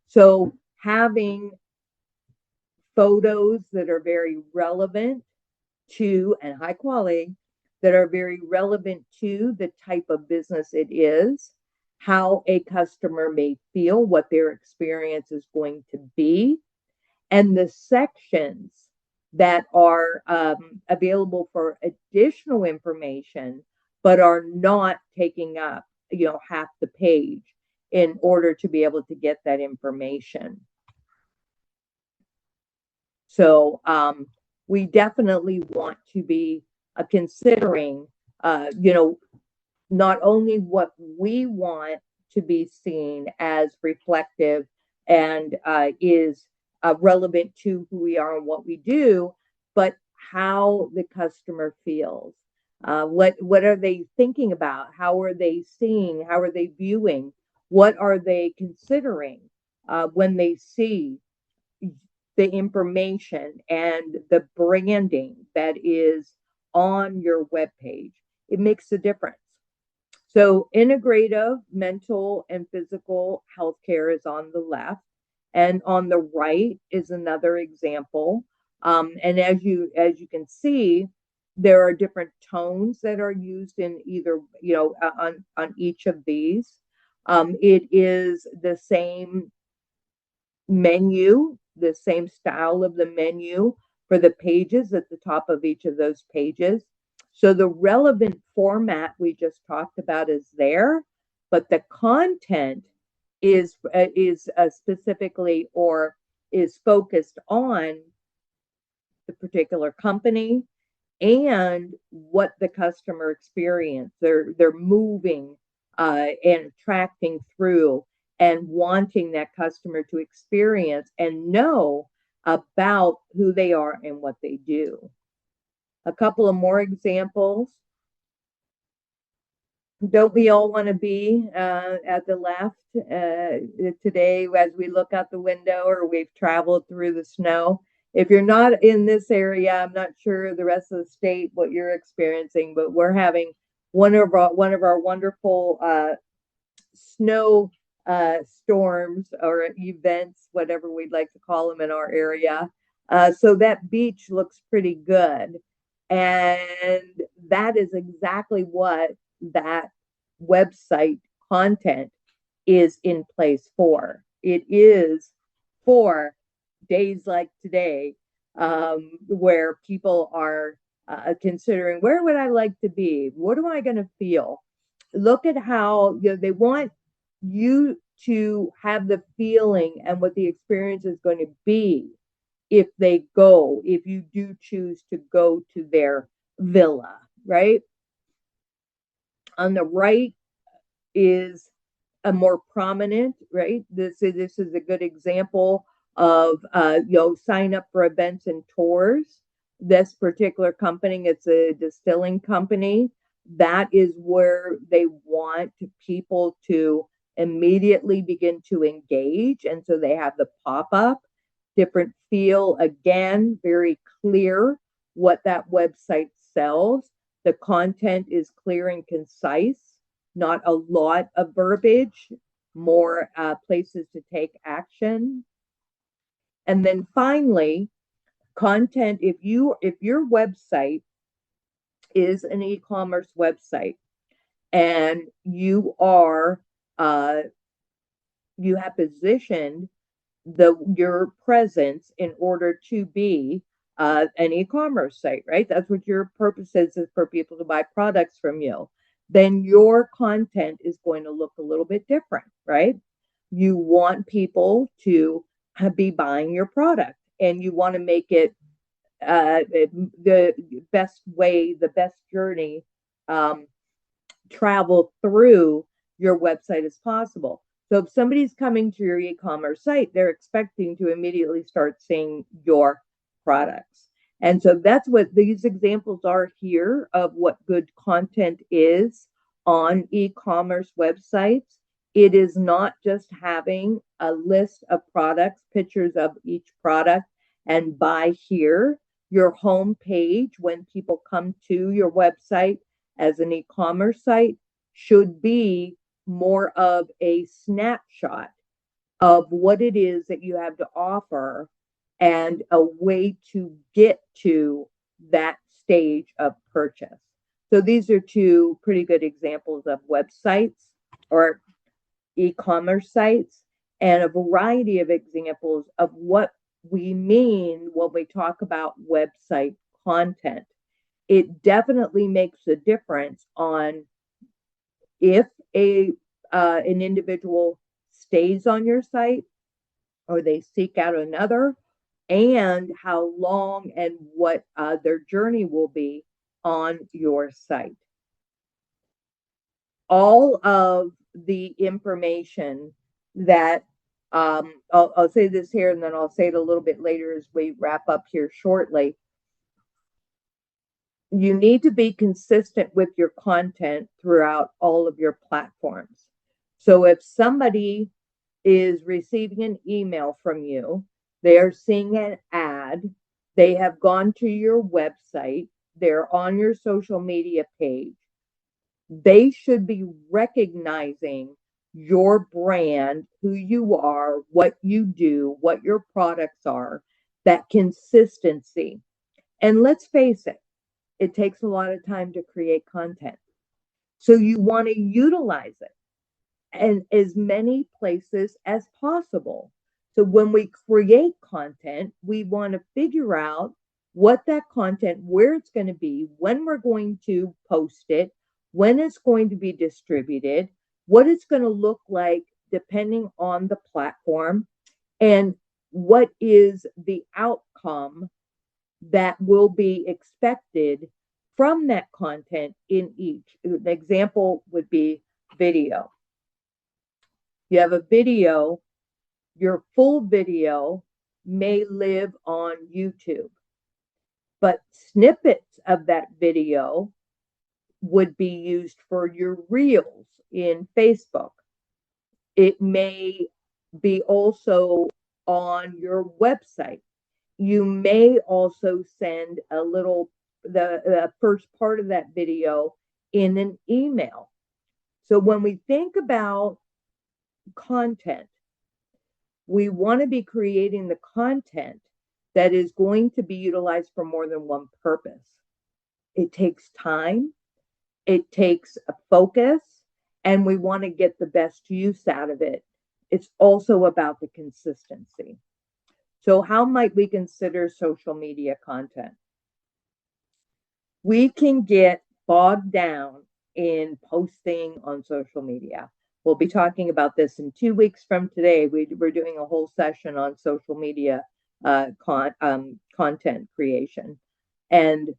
So having photos that are very relevant to, and high quality, that are very relevant to the type of business it is, how a customer may feel, what their experience is going to be, and the sections that are available for additional information, but are not taking up, half the page in order to be able to get that information. So we definitely want to be considering, not only what we want to be seen as reflective and is relevant to who we are and what we do, but how the customer feels. What are they thinking about? How are they seeing? How are they viewing? What are they considering when they see the information and the branding that is on your webpage? It makes a difference. So integrative mental and physical healthcare is on the left, and on the right is another example. And as you can see, there are different tones that are used in either, on each of these. It is the same menu, the same style of the menu for the pages at the top of each of those pages. So the relevant format we just talked about is there, but the content is specifically or is focused on the particular company and what the customer experience they're moving and attracting through and wanting that customer to experience and know about who they are and what they do. A couple of more examples. Don't we all want to be at the left today as we look out the window or we've traveled through the snow? If you're not in this area, I'm not sure the rest of the state what you're experiencing, but we're having one of our wonderful snow storms or events, whatever we'd like to call them in our area. So that beach looks pretty good. And that is exactly what that website content is in place for. It is for days like today, where people are considering, where would I like to be? What am I going to feel? Look at how they want you to have the feeling and what the experience is going to be if you do choose to go to their villa, right? On the right is a more prominent, right? This is a good example of sign up for events and tours. This particular company, it's a distilling company. That is where they want people to immediately begin to engage. And so they have the pop-up, different feel, again, very clear what that website sells. The content is clear and concise, not a lot of verbiage, more places to take action. And then finally, content. If your website is an e-commerce website and you have positioned your presence in order to be an e-commerce site, right? That's what your purpose is for people to buy products from you. Then your content is going to look a little bit different, right? You want people to be buying your product, and you want to make it the best way, the best journey travel through your website as possible. So if somebody's coming to your e-commerce site, they're expecting to immediately start seeing your products. And so that's what these examples are here of what good content is on e-commerce websites. It is not just having a list of products, pictures of each product, and buy here. Your home page, when people come to your website as an e-commerce site, should be more of a snapshot of what it is that you have to offer and a way to get to that stage of purchase. So these are two pretty good examples of websites or e-commerce sites and a variety of examples of what we mean when we talk about website content. It definitely makes a difference on if a an individual stays on your site or they seek out another, and how long and what their journey will be on your site. All of the information that I'll say this here and then I'll say it a little bit later as we wrap up here shortly. You need to be consistent with your content throughout all of your platforms. So if somebody is receiving an email from you, they're seeing an ad, they have gone to your website, they're on your social media page, they should be recognizing your brand, who you are, what you do, what your products are, that consistency. And let's face it, it takes a lot of time to create content. So you want to utilize it in as many places as possible. So when we create content, we want to figure out what that content, where it's going to be, when we're going to post it, when it's going to be distributed, what it's going to look like depending on the platform, and what is the outcome that will be expected from that content in each. An example would be video. You have a video, your full video may live on YouTube, but snippets of that video would be used for your reels in Facebook. It may be also on your website. You may also send a little, the first part of that video in an email. So when we think about content, we want to be creating the content that is going to be utilized for more than one purpose. It takes time, it takes a focus, and we want to get the best use out of it. It's also about the consistency. So how might we consider social media content? We can get bogged down in posting on social media. We'll be talking about this in 2 weeks from today. We're doing a whole session on social media content creation. And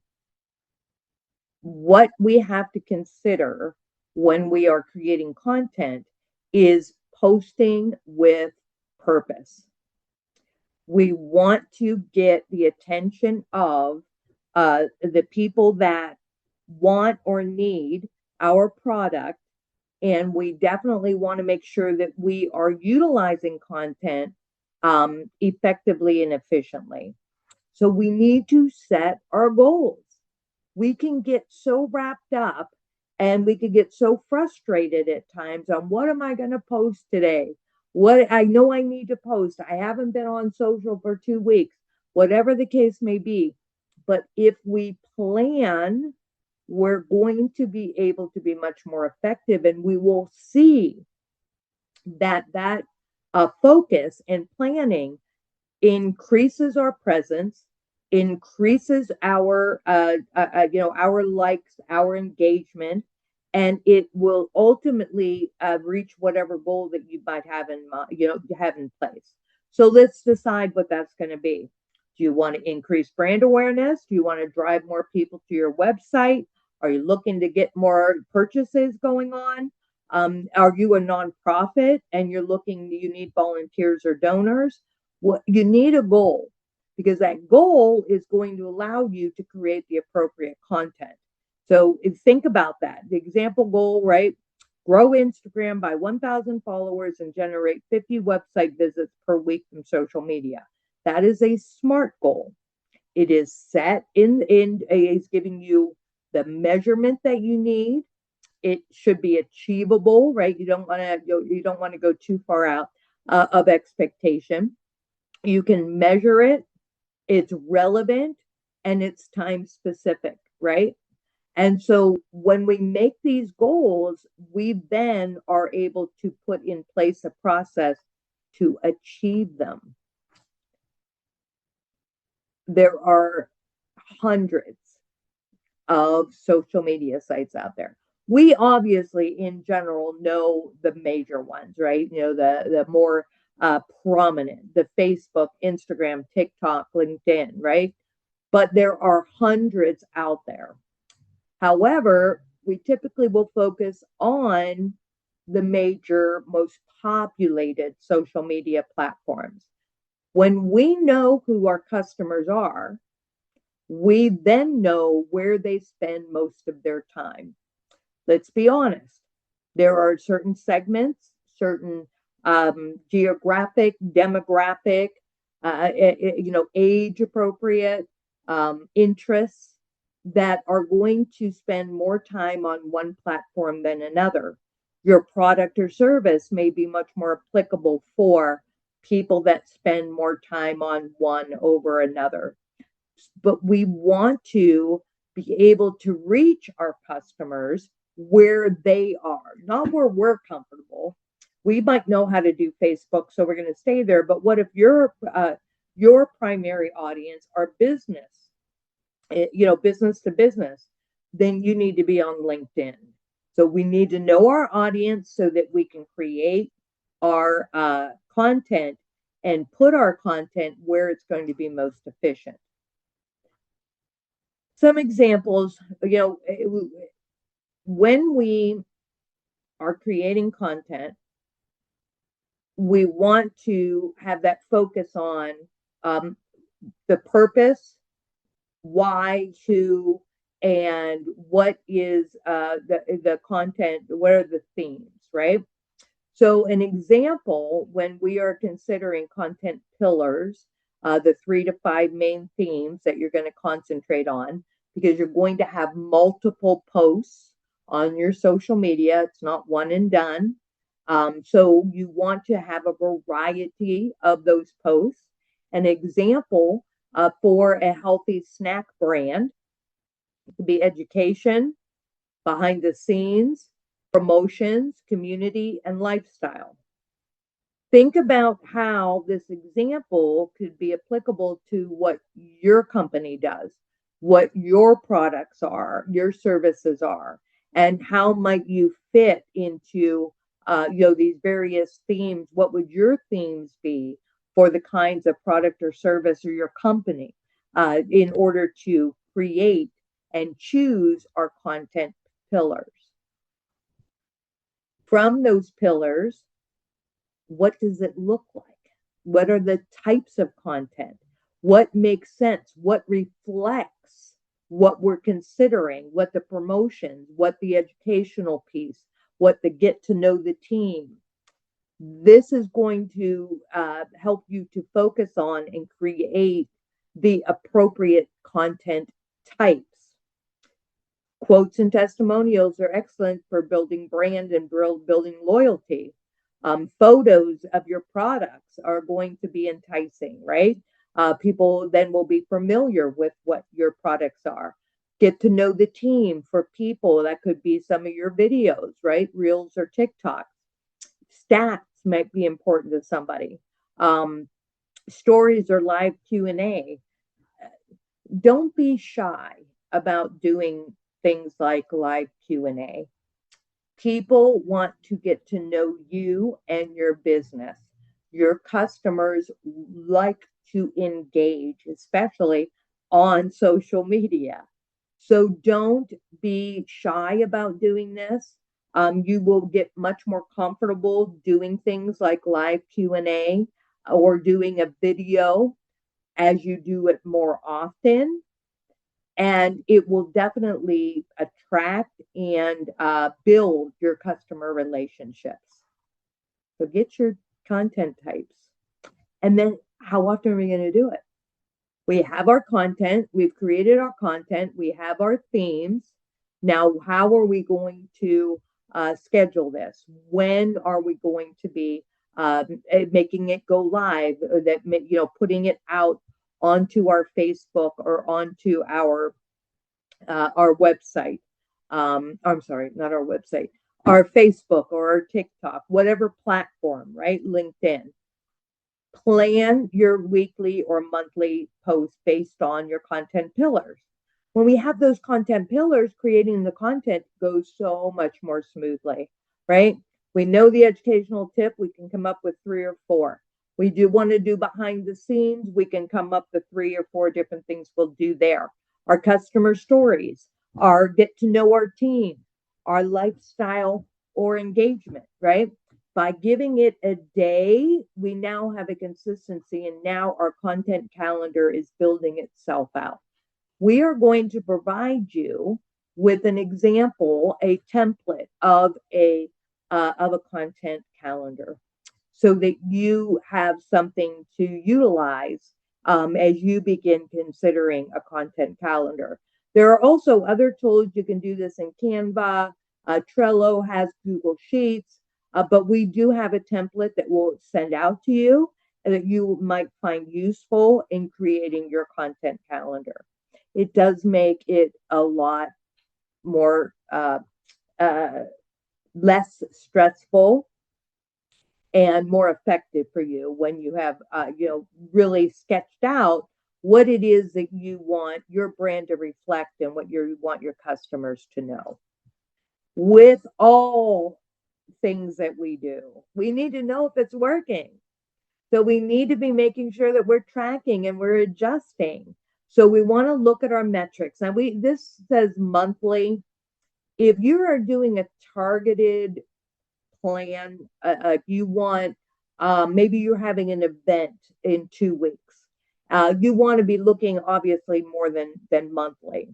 what we have to consider when we are creating content is posting with purpose. We want to get the attention of the people that want or need our product. And we definitely want to make sure that we are utilizing content effectively and efficiently. So we need to set our goals. We can get so wrapped up and we can get so frustrated at times on what am I going to post today? What I know I need to post. I haven't been on social for 2 weeks, whatever the case may be. But if we plan, we're going to be able to be much more effective, and we will see that focus and planning increases our presence, increases our our likes, our engagement, and it will ultimately reach whatever goal that you might have in mind, have in place. So let's decide what that's going to be. Do you want to increase brand awareness? Do you want to drive more people to your website? Are you looking to get more purchases going on? Are you a nonprofit and you need volunteers or donors? Well, you need a goal, because that goal is going to allow you to create the appropriate content. So think about that. The example goal, right? Grow Instagram by 1,000 followers and generate 50 website visits per week from social media. That is a SMART goal. It is set is giving you the measurement that you need. It should be achievable, right? You don't want to go too far out of expectation. You can measure it. It's relevant and it's time specific, right? And so when we make these goals, we then are able to put in place a process to achieve them. There are hundreds of social media sites out there. We obviously, in general, know the major ones, right? The more prominent, the Facebook, Instagram, TikTok, LinkedIn, right? But there are hundreds out there. However, we typically will focus on the major, most populated social media platforms. When we know who our customers are, we then know where they spend most of their time. Let's be honest. There are certain segments, certain geographic, demographic, age appropriate interests that are going to spend more time on one platform than another. Your product or service may be much more applicable for people that spend more time on one over another. But we want to be able to reach our customers where they are, not where we're comfortable. We might know how to do Facebook, so we're going to stay there. But what if your primary audience are business, business to business? Then you need to be on LinkedIn. So we need to know our audience so that we can create our content and put our content where it's going to be most efficient. Some examples, when we are creating content, we want to have that focus on the purpose, why, who, and what is the content, what are the themes, right? So an example, when we are considering content pillars, the 3 to 5 main themes that you're going to concentrate on, because you're going to have multiple posts on your social media. It's not one and done. So you want to have a variety of those posts. An example for a healthy snack brand could be education, behind the scenes, promotions, community, and lifestyle. Think about how this example could be applicable to what your company does, what your products are, your services are, and how might you fit into these various themes. What would your themes be for the kinds of product or service or your company in order to create and choose our content pillars? From those pillars, what does it look like? What are the types of content? What makes sense? What reflects what we're considering? What the promotions, what the educational piece, what the get to know the team. This is going to help you to focus on and create the appropriate content types. Quotes and testimonials are excellent for building brand and building loyalty. Photos of your products are going to be enticing, right? People then will be familiar with what your products are. Get to know the team for people. That could be some of your videos, right? Reels or TikTok. Stats might be important to somebody. Stories or live Q&A. Don't be shy about doing things like live Q&A. People want to get to know you and your business. Your customers like to engage, especially on social media. So don't be shy about doing this. You will get much more comfortable doing things like live Q&A or doing a video as you do it more often. And it will definitely attract and build your customer relationships. So get your content types. And then how often are we going to do it? We have our content. We've created our content. We have our themes. Now, how are we going to schedule this? When are we going to be making it go live? That putting it out onto our Facebook or onto our our website. I'm sorry, not our website, our Facebook or our TikTok, whatever platform, right? LinkedIn. Plan your weekly or monthly posts based on your content pillars. When we have those content pillars, creating the content goes so much more smoothly, right? We know the educational tip, we can come up with 3 or 4. We do want to do behind the scenes, we can come up with 3 or 4 different things we'll do there. Our customer stories, our get to know our team, our lifestyle or engagement, right? By giving it a day, we now have a consistency, and now our content calendar is building itself out. We are going to provide you with an example, a template of a content calendar, so that you have something to utilize as you begin considering a content calendar. There are also other tools. You can do this in Canva. Trello has Google Sheets, but we do have a template that we'll send out to you and that you might find useful in creating your content calendar. It does make it a lot more less stressful and more effective for you when you have really sketched out what it is that you want your brand to reflect and what you want your customers to know. With all things that we do, we need to know if it's working. So we need to be making sure that we're tracking and we're adjusting. So we want to look at our metrics. Now this says monthly. If you are doing a targeted plan, you want, maybe you're having an event in 2 weeks. You want to be looking obviously more than monthly.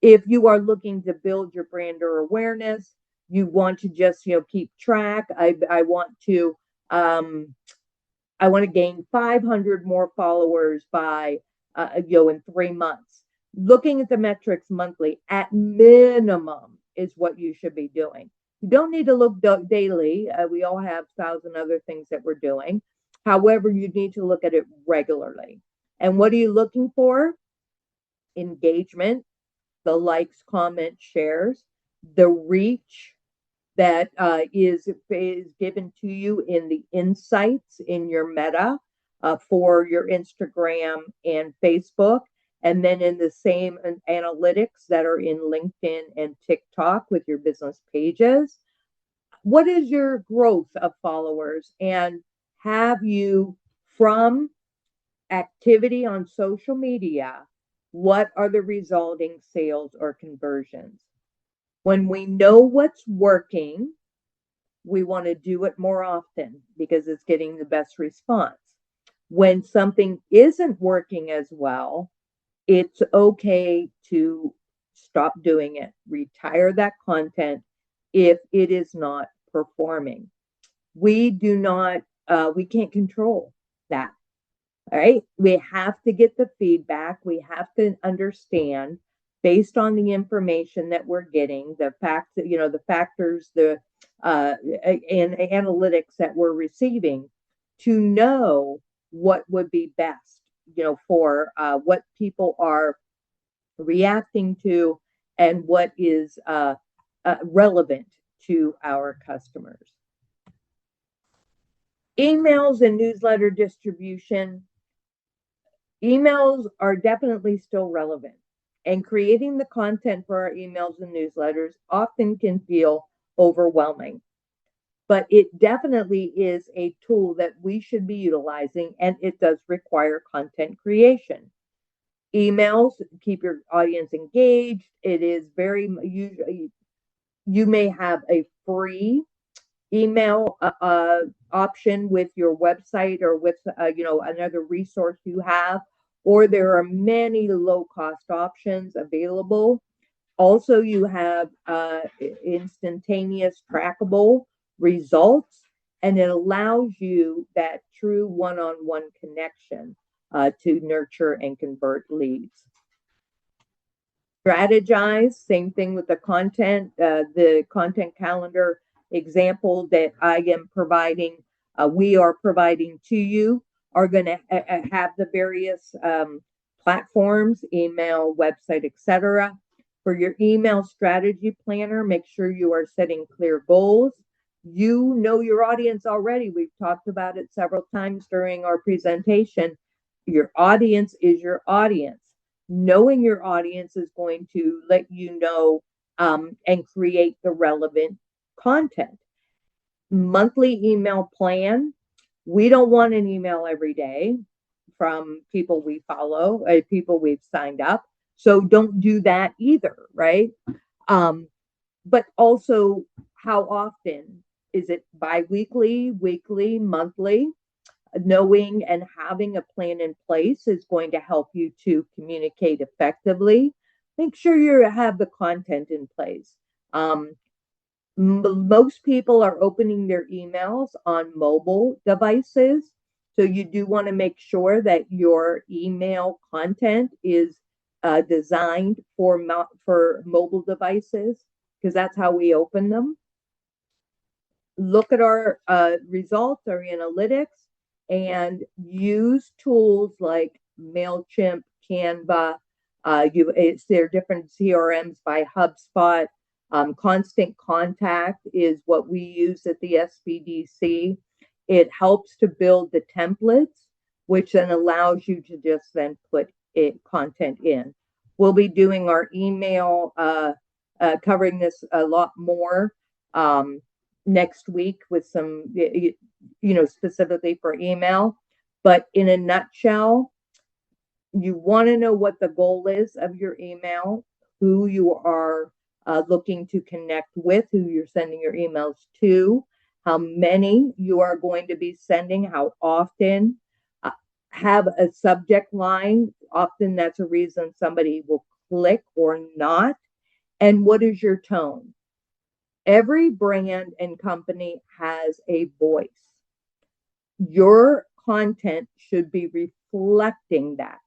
If you are looking to build your brand or awareness, you want to just keep track. I want to gain 500 more followers by in 3 months. Looking at the metrics monthly at minimum is what you should be doing. You don't need to look daily. We all have 1,000 other things that we're doing. However, you need to look at it regularly. And what are you looking for? Engagement, the likes, comments, shares, the reach that is given to you in the insights in your meta for your Instagram and Facebook, and then in the same analytics that are in LinkedIn and TikTok with your business pages. What is your growth of followers? And have you, from activity on social media, what are the resulting sales or conversions? When we know what's working, we want to do it more often because it's getting the best response. When something isn't working as well, it's okay to stop doing it, retire that content if it is not performing. We can't control that. All right. We have to get the feedback. We have to understand based on the information that we're getting, the facts, the factors, the and analytics that we're receiving to know what would be best, for what people are reacting to and what is relevant to our customers. Emails and newsletter distribution. Emails are definitely still relevant, and creating the content for our emails and newsletters often can feel overwhelming, but it definitely is a tool that we should be utilizing, and it does require content creation. Emails keep your audience engaged. It is very usually, you may have a free email option with your website or with another resource you have, or there are many low cost options available. Also, you have instantaneous trackable results, and it allows you that true one-on-one connection to nurture and convert leads. Strategize, same thing with the content calendar example that I am providing, we are providing to you, are going to have the various platforms, email, website, etc., For your email strategy planner, make sure you are setting clear goals. You know your audience already. We've talked about it several times during our presentation. Your audience is your audience. Knowing your audience is going to let you know and create the relevant content. Monthly email plan. We don't want an email every day from people we follow, people we've signed up. So don't do that either, right? But also, how often? Is it bi-weekly, weekly, monthly? Knowing and having a plan in place is going to help you to communicate effectively. Make sure you have the content in place. Most people are opening their emails on mobile devices. So you do want to make sure that your email content is designed for mobile devices, because that's how we open them. Look at our results, our analytics, and use tools like MailChimp, Canva. There are different CRMs by HubSpot. Constant Contact is what we use at the SBDC. It helps to build the templates, which then allows you to just then put content in. We'll be doing our email, covering this a lot more next week with some, specifically for email. But in a nutshell, you want to know what the goal is of your email, who you are looking to connect with, who you're sending your emails to, how many you are going to be sending, how often. Have a subject line. Often that's a reason somebody will click or not. And what is your tone? Every brand and company has a voice. Your content should be reflecting that.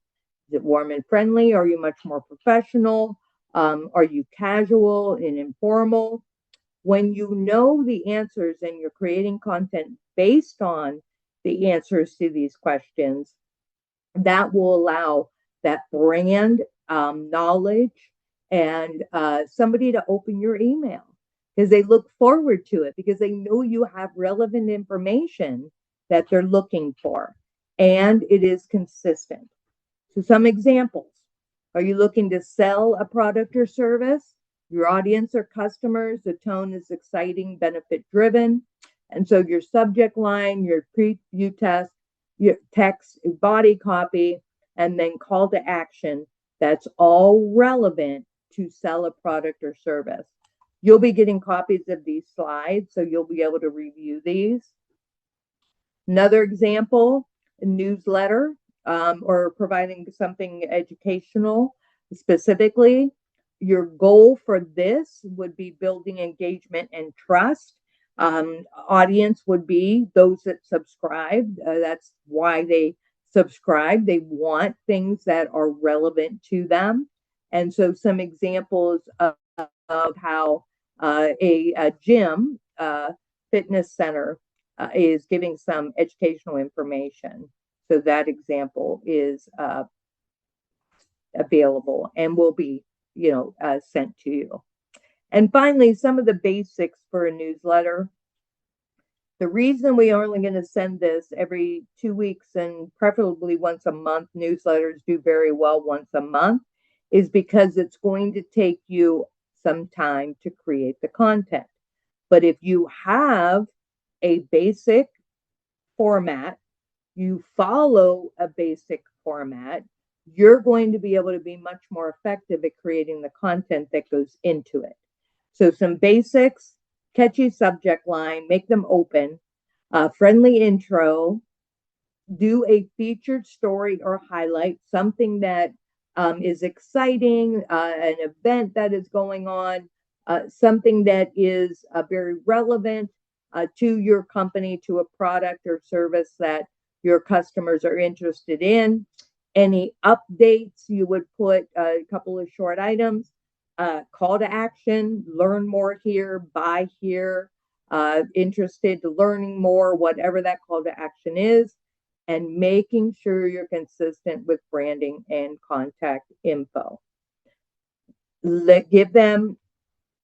Is it warm and friendly? Are you much more professional? Are you casual and informal? When you know the answers and you're creating content based on the answers to these questions, that will allow that brand knowledge and somebody to open your email, because they look forward to it, because they know you have relevant information that they're looking for, and it is consistent. So some examples. Are you looking to sell a product or service? Your audience or customers, the tone is exciting, benefit driven. And so your subject line, your preview test, your text, body copy, and then call to action, that's all relevant to sell a product or service. You'll be getting copies of these slides, so you'll be able to review these. Another example, a newsletter, or providing something educational specifically. Your goal for this would be building engagement and trust. Audience would be those that subscribe. That's why they subscribe. They want things that are relevant to them. And so some examples of how a gym, fitness center is giving some educational information. So that example is available and will be, sent to you. And finally, some of the basics for a newsletter. The reason we are only going to send this every 2 weeks and preferably once a month, newsletters do very well once a month, is because it's going to take you some time to create the content. But if you have a basic format, you follow a basic format, you're going to be able to be much more effective at creating the content that goes into it. So some basics: catchy subject line, make them open, friendly intro, do a featured story or highlight, something that is exciting, an event that is going on, something that is very relevant to your company, to a product or service that your customers are interested in. Any updates, you would put a couple of short items, call to action, learn more here, buy here, interested to learning more, whatever that call to action is, and making sure you're consistent with branding and contact info. give them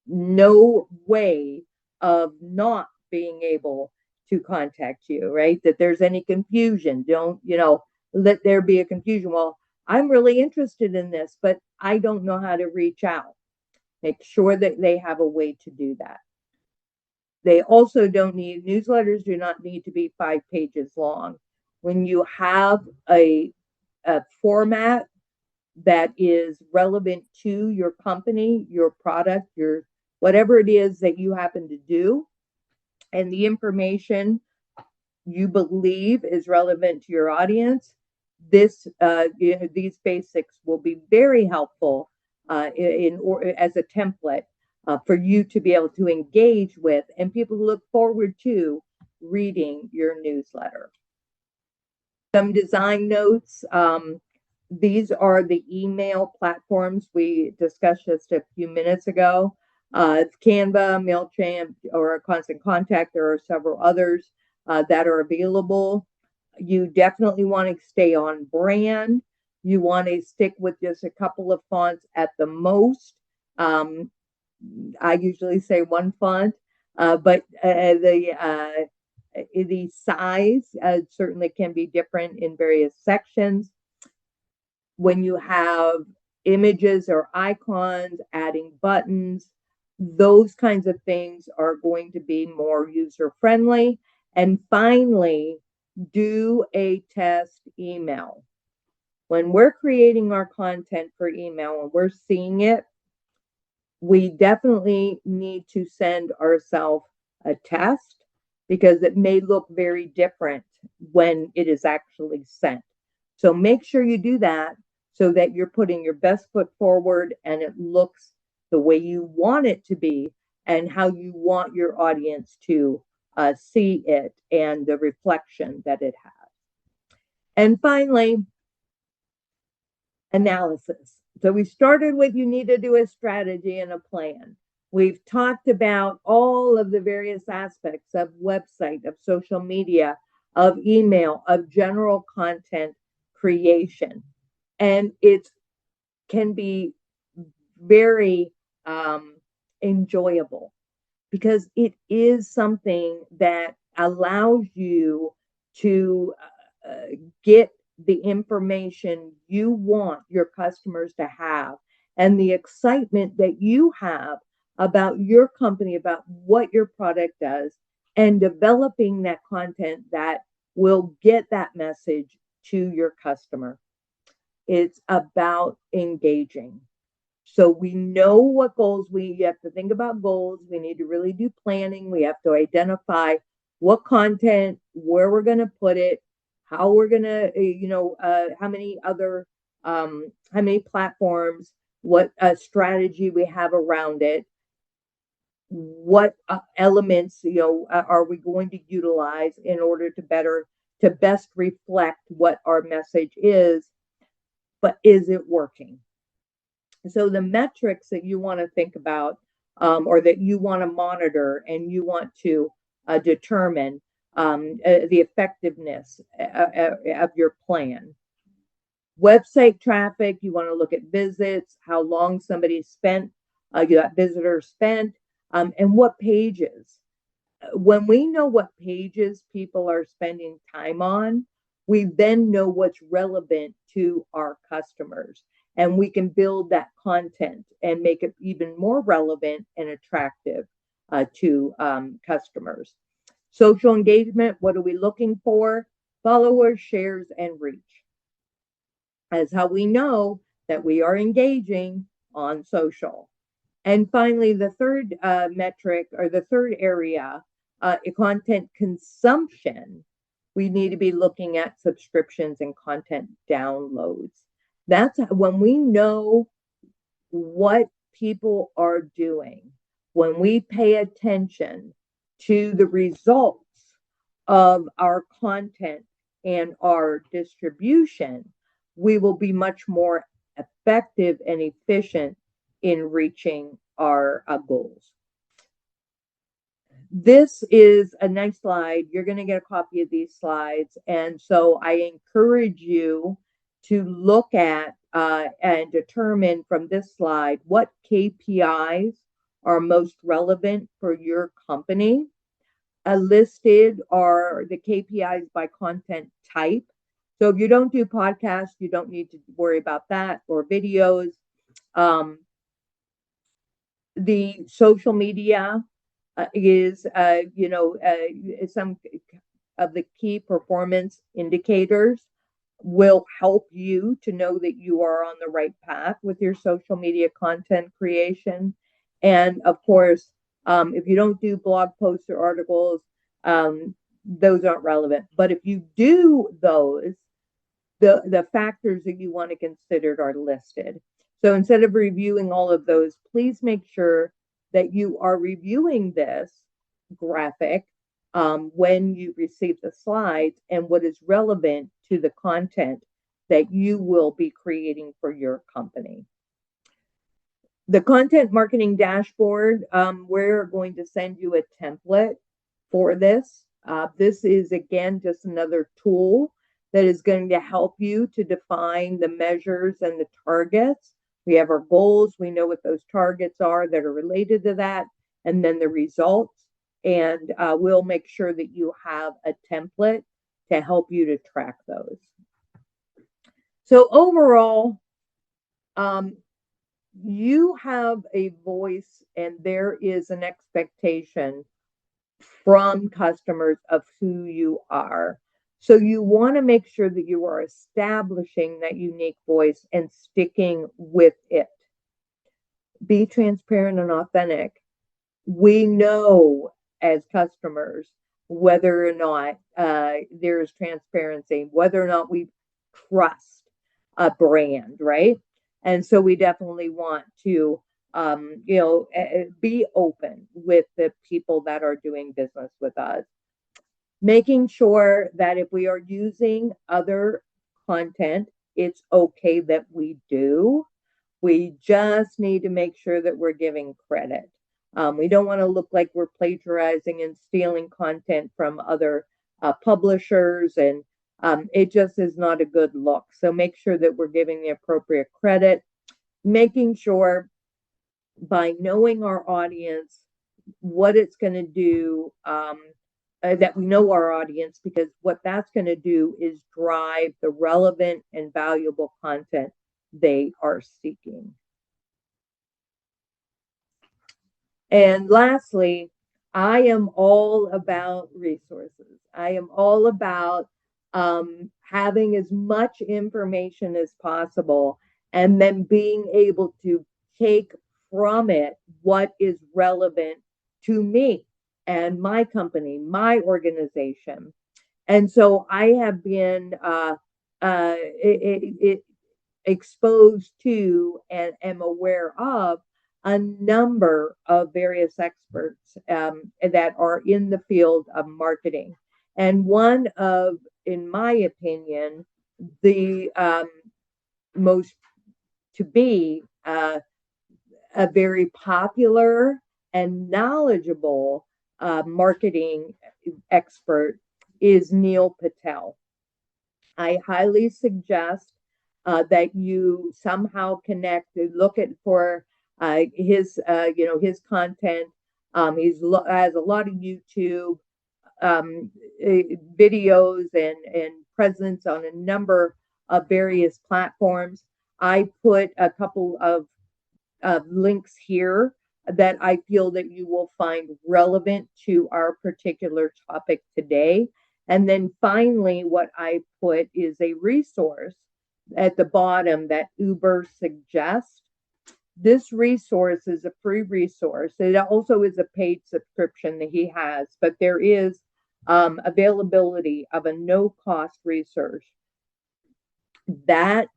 no way of not being able to contact you, right? That there's any confusion. Don't, let there be a confusion. Well, I'm really interested in this, but I don't know how to reach out. Make sure that they have a way to do that. They also don't need, newsletters do not need to be 5 pages long. When you have a format that is relevant to your company, your product, your whatever it is that you happen to do, and the information you believe is relevant to your audience, these basics will be very helpful or as a template for you to be able to engage with and people look forward to reading your newsletter. Some design notes. These are the email platforms we discussed just a few minutes ago. It's Canva, MailChimp, or Constant Contact. There are several others that are available. You definitely want to stay on brand. You want to stick with just a couple of fonts at the most. I usually say one font, but the size certainly can be different in various sections. When you have images or icons, adding buttons, those kinds of things are going to be more user friendly. And finally, do a test email. When we're creating our content for email and we're seeing it, we definitely need to send ourselves a test because it may look very different when it is actually sent. So make sure you do that so that you're putting your best foot forward and it looks the way you want it to be and how you want your audience to see it and the reflection that it has. And finally, analysis. So we started with you need to do a strategy and a plan. We've talked about all of the various aspects of website, of social media, of email, of general content creation. And it can be very enjoyable because it is something that allows you to get the information you want your customers to have and the excitement that you have about your company, about what your product does, and developing that content that will get that message to your customer. It's about engaging. So we know what goals we have to think about goals. We need to really do planning. We have to identify what content, where we're going to put it, how we're going to, how many platforms, what strategy we have around it, what elements, are we going to utilize in order to best reflect what our message is, but is it working? So the metrics that you want to think about or that you want to monitor and you want to determine the effectiveness of your plan. Website traffic, you want to look at visits, how long somebody spent, you got visitors spent, and what pages. When we know what pages people are spending time on, we then know what's relevant to our customers. And we can build that content and make it even more relevant and attractive to customers. Social engagement, what are we looking for? Followers, shares, and reach. That's how we know that we are engaging on social. And finally, the third metric or the third area, content consumption, we need to be looking at subscriptions and content downloads. That's when we know what people are doing, when we pay attention to the results of our content and our distribution, we will be much more effective and efficient in reaching our goals. This is a nice slide. You're going to get a copy of these slides. And so I encourage you to look at and determine from this slide what KPIs are most relevant for your company. Listed are the KPIs by content type. So if you don't do podcasts, you don't need to worry about that, or videos. Um, the social media is, some of the key performance indicators will help you to know that you are on the right path with your social media content creation. And of course, if you don't do blog posts or articles, those aren't relevant. But if you do those, the factors that you want to consider are listed. So instead of reviewing all of those, please make sure that you are reviewing this graphic when you receive the slides and what is relevant to the content that you will be creating for your company. The content marketing dashboard, we're going to send you a template for this. This is, again, just another tool that is going to help you to define the measures and the targets. We have our goals. We know what those targets are that are related to that, and then the results. And we'll make sure that you have a template to help you to track those. So overall, you have a voice and there is an expectation from customers of who you are. So you want to make sure that you are establishing that unique voice and sticking with it. Be transparent and authentic. We know as customers whether or not there's transparency, whether or not we trust a brand, right? And so we definitely want to, be open with the people that are doing business with us. Making sure that if we are using other content, it's okay that we do. We just need to make sure that we're giving credit. We don't want to look like we're plagiarizing and stealing content from other publishers, and it just is not a good look. So make sure that we're giving the appropriate credit, making sure by knowing our audience, what it's going to do, that we know our audience, because what that's going to do is drive the relevant and valuable content they are seeking. And lastly, I am all about resources. I am all about having as much information as possible and then being able to take from it what is relevant to me and my company, my organization. And so I have been exposed to and am aware of a number of various experts that are in the field of marketing. And one of, in my opinion, the most to be a very popular and knowledgeable marketing expert is Neil Patel. I highly suggest that you somehow connect, look at for his content. He has a lot of YouTube videos and presence on a number of various platforms. I put a couple of links here that I feel that you will find relevant to our particular topic today. And then finally, what I put is a resource at the bottom that Uber suggests. This resource is a free resource. It also is a paid subscription that he has, but there is availability of a no-cost resource. That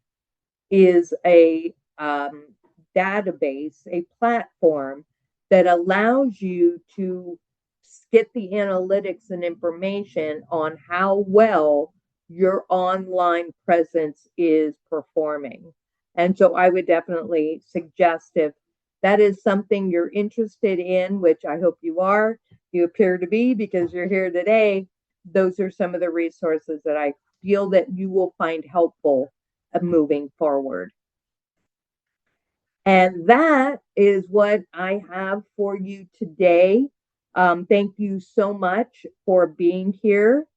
is a database, a platform that allows you to get the analytics and information on how well your online presence is performing. And so I would definitely suggest, if that is something you're interested in, which I hope you are, you appear to be because you're here today, those are some of the resources that I feel that you will find helpful moving forward. And that is what I have for you today. Thank you so much for being here.